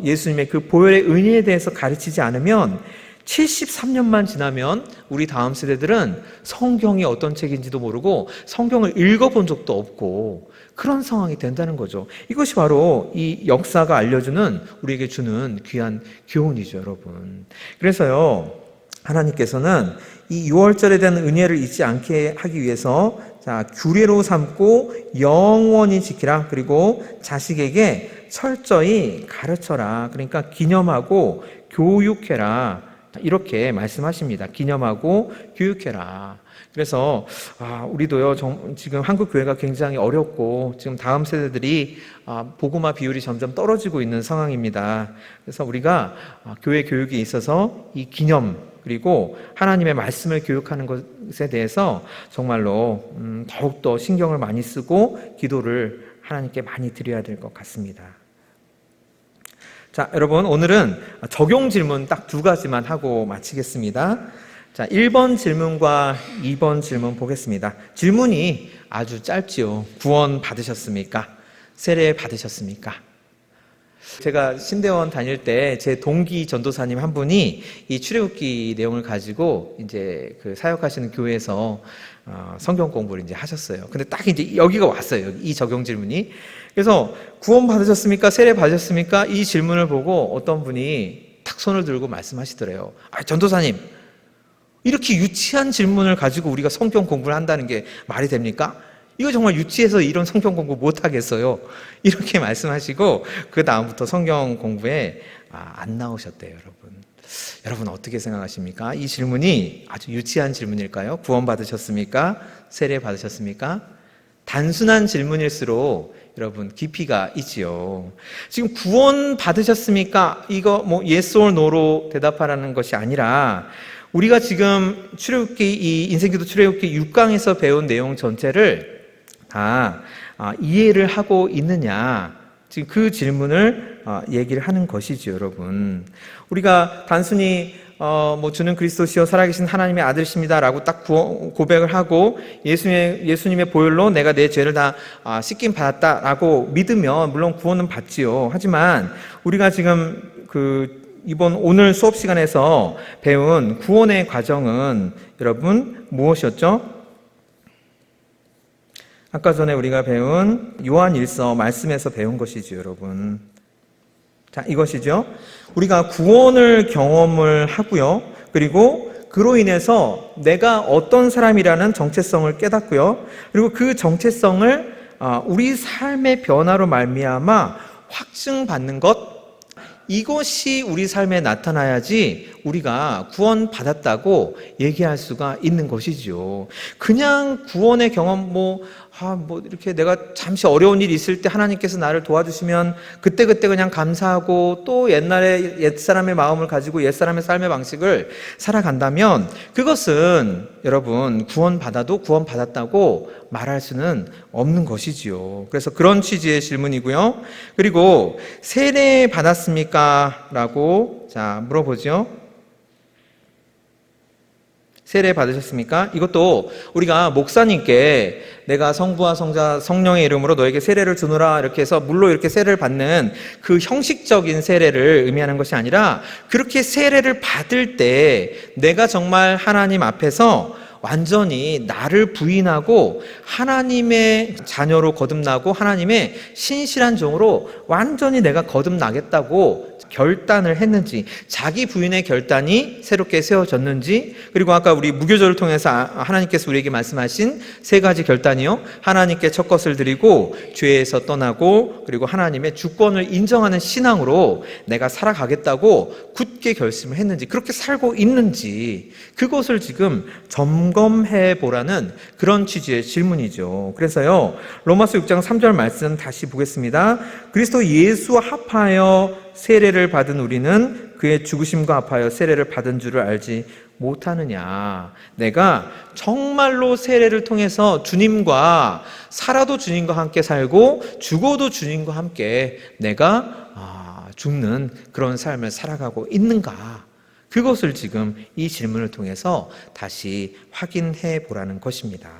예수님의 그 보혈의 은혜에 대해서 가르치지 않으면 73년만 지나면 우리 다음 세대들은 성경이 어떤 책인지도 모르고 성경을 읽어본 적도 없고 그런 상황이 된다는 거죠. 이것이 바로 이 역사가 알려주는, 우리에게 주는 귀한 교훈이죠, 여러분. 그래서요, 하나님께서는 이 유월절에 대한 은혜를 잊지 않게 하기 위해서 규례로 삼고 영원히 지키라. 그리고 자식에게 철저히 가르쳐라. 그러니까 기념하고 교육해라. 이렇게 말씀하십니다. 기념하고 교육해라. 그래서 우리도요 지금 한국 교회가 굉장히 어렵고 지금 다음 세대들이 복음화 비율이 점점 떨어지고 있는 상황입니다. 그래서 우리가 교회 교육에 있어서 이 기념 그리고 하나님의 말씀을 교육하는 것에 대해서 정말로 더욱더 신경을 많이 쓰고 기도를 하나님께 많이 드려야 될 것 같습니다. 자, 여러분 오늘은 적용 질문 딱 2가지만 하고 마치겠습니다. 자, 1번 질문과 2번 질문 보겠습니다. 질문이 아주 짧지요. 구원 받으셨습니까? 세례 받으셨습니까? 제가 신대원 다닐 때 제 동기 전도사님 한 분이 이 출애굽기 내용을 가지고 이제 그 사역하시는 교회에서 성경 공부를 이제 하셨어요. 근데 딱 이제 여기가 왔어요. 이 적용 질문이. 그래서 구원 받으셨습니까? 세례 받으셨습니까? 이 질문을 보고 어떤 분이 탁 손을 들고 말씀하시더래요. 전도사님, 이렇게 유치한 질문을 가지고 우리가 성경 공부를 한다는 게 말이 됩니까? 이거 정말 유치해서 이런 성경 공부 못 하겠어요. 이렇게 말씀하시고 그 다음부터 성경 공부에 안 나오셨대요, 여러분. 여러분 어떻게 생각하십니까? 이 질문이 아주 유치한 질문일까요? 구원 받으셨습니까? 세례 받으셨습니까? 단순한 질문일수록 여러분 깊이가 있지요. 지금 구원 받으셨습니까? 이거 뭐 yes or no로 대답하라는 것이 아니라 우리가 지금 출애굽기 이 인생기도 출애굽기 6강에서 배운 내용 전체를 다 이해를 하고 있느냐, 지금 그 질문을 얘기를 하는 것이죠, 여러분. 우리가 단순히 주는 그리스도시요 살아계신 하나님의 아들이십니다라고 딱 고백을 하고 예수님의 보혈로 내가 내 죄를 다 씻김 받았다라고 믿으면 물론 구원은 받지요. 하지만 우리가 지금 이번 오늘 수업 시간에서 배운 구원의 과정은 여러분 무엇이었죠? 아까 전에 우리가 배운 요한일서 말씀에서 배운 것이죠, 여러분. 자, 이것이죠. 우리가 구원을 경험을 하고요. 그리고 그로 인해서 내가 어떤 사람이라는 정체성을 깨닫고요. 그리고 그 정체성을 우리 삶의 변화로 말미암아 확증받는 것, 이것이 우리 삶에 나타나야지 우리가 구원받았다고 얘기할 수가 있는 것이죠. 그냥 구원의 경험, 이렇게 내가 잠시 어려운 일이 있을 때 하나님께서 나를 도와주시면 그때그때 그냥 감사하고 또 옛날에 옛사람의 마음을 가지고 옛사람의 삶의 방식을 살아간다면 그것은 여러분 구원받아도 구원받았다고 말할 수는 없는 것이지요. 그래서 그런 취지의 질문이고요. 그리고 세례 받았습니까? 라고 물어보죠. 세례 받으셨습니까? 이것도 우리가 목사님께 내가 성부와 성자 성령의 이름으로 너에게 세례를 주노라 이렇게 해서 물로 이렇게 세례를 받는 그 형식적인 세례를 의미하는 것이 아니라 그렇게 세례를 받을 때 내가 정말 하나님 앞에서 완전히 나를 부인하고 하나님의 자녀로 거듭나고 하나님의 신실한 종으로 완전히 내가 거듭나겠다고 결단을 했는지, 자기 부인의 결단이 새롭게 세워졌는지, 그리고 아까 우리 무교절을 통해서 하나님께서 우리에게 말씀하신 3가지 결단이요, 하나님께 첫 것을 드리고 죄에서 떠나고 그리고 하나님의 주권을 인정하는 신앙으로 내가 살아가겠다고 굳게 결심을 했는지, 그렇게 살고 있는지, 그것을 지금 점검해 보라는 그런 취지의 질문이죠. 그래서요, 로마서 6장 3절 말씀 다시 보겠습니다. 그리스도 예수와 합하여 세례를 받은 우리는 그의 죽으심과 합하여 세례를 받은 줄을 알지 못하느냐. 내가 정말로 세례를 통해서 주님과 살아도 주님과 함께 살고 죽어도 주님과 함께 내가 죽는 그런 삶을 살아가고 있는가. 그것을 지금 이 질문을 통해서 다시 확인해 보라는 것입니다.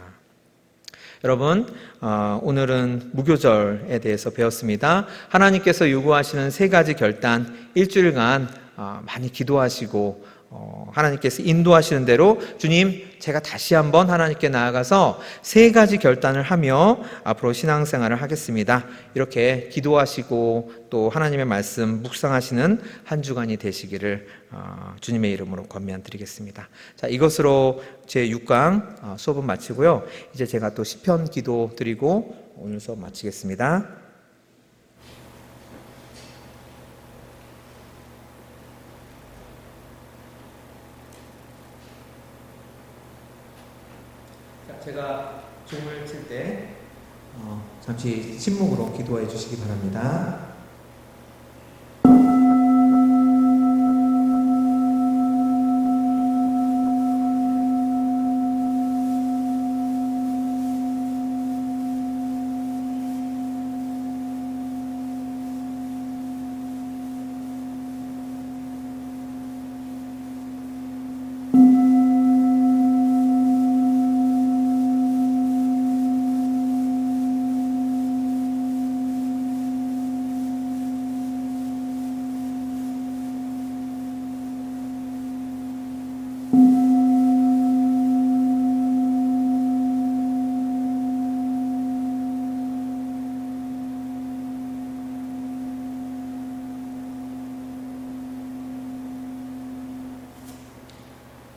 여러분, 오늘은 무교절에 대해서 배웠습니다. 하나님께서 요구하시는 3가지 결단, 일주일간 많이 기도하시고 하나님께서 인도하시는 대로 주님, 제가 다시 한번 하나님께 나아가서 3가지 결단을 하며 앞으로 신앙생활을 하겠습니다. 이렇게 기도하시고 또 하나님의 말씀 묵상하시는 한 주간이 되시기를 주님의 이름으로 권면 드리겠습니다. 자, 이것으로 제 6강 수업은 마치고요. 이제 제가 또 시편 기도 드리고 오늘 수업 마치겠습니다. 제가 종을 칠 때 잠시 침묵으로 기도해 주시기 바랍니다.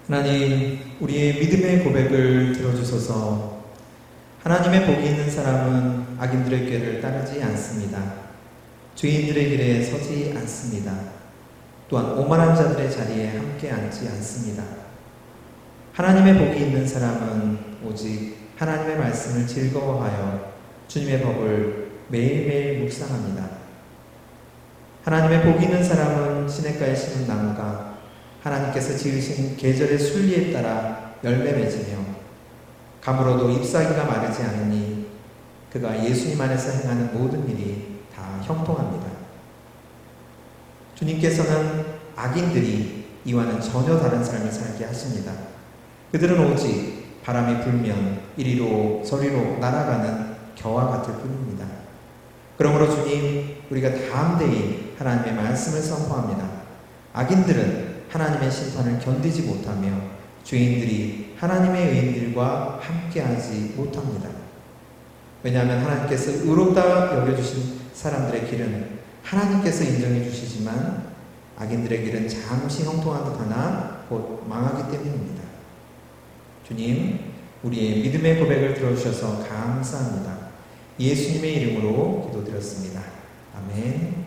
하나님, 우리의 믿음의 고백을 들어주소서. 하나님의 복이 있는 사람은 악인들의 꾀를 따르지 않습니다. 죄인들의 길에 서지 않습니다. 또한 오만한 자들의 자리에 함께 앉지 않습니다. 하나님의 복이 있는 사람은 오직 하나님의 말씀을 즐거워하여 주님의 법을 매일매일 묵상합니다. 하나님의 복이 있는 사람은 시냇가에 심은 나무가 하나님께서 지으신 계절의 순리에 따라 열매 맺으며 가물어도 잎사귀가 마르지 않으니 그가 예수님 안에서 행하는 모든 일이 다 형통합니다. 주님께서는 악인들이 이와는 전혀 다른 삶을 살게 하십니다. 그들은 오직 바람이 불면 이리로 저리로 날아가는 겨와 같을 뿐입니다. 그러므로 주님, 우리가 담대히 하나님의 말씀을 선포합니다. 악인들은 하나님의 심판을 견디지 못하며 죄인들이 하나님의 의인들과 함께하지 못합니다. 왜냐하면 하나님께서 의롭다 여겨주신 사람들의 길은 하나님께서 인정해 주시지만 악인들의 길은 잠시 형통한 듯하나 곧 망하기 때문입니다. 주님, 우리의 믿음의 고백을 들어주셔서 감사합니다. 예수님의 이름으로 기도드렸습니다. 아멘.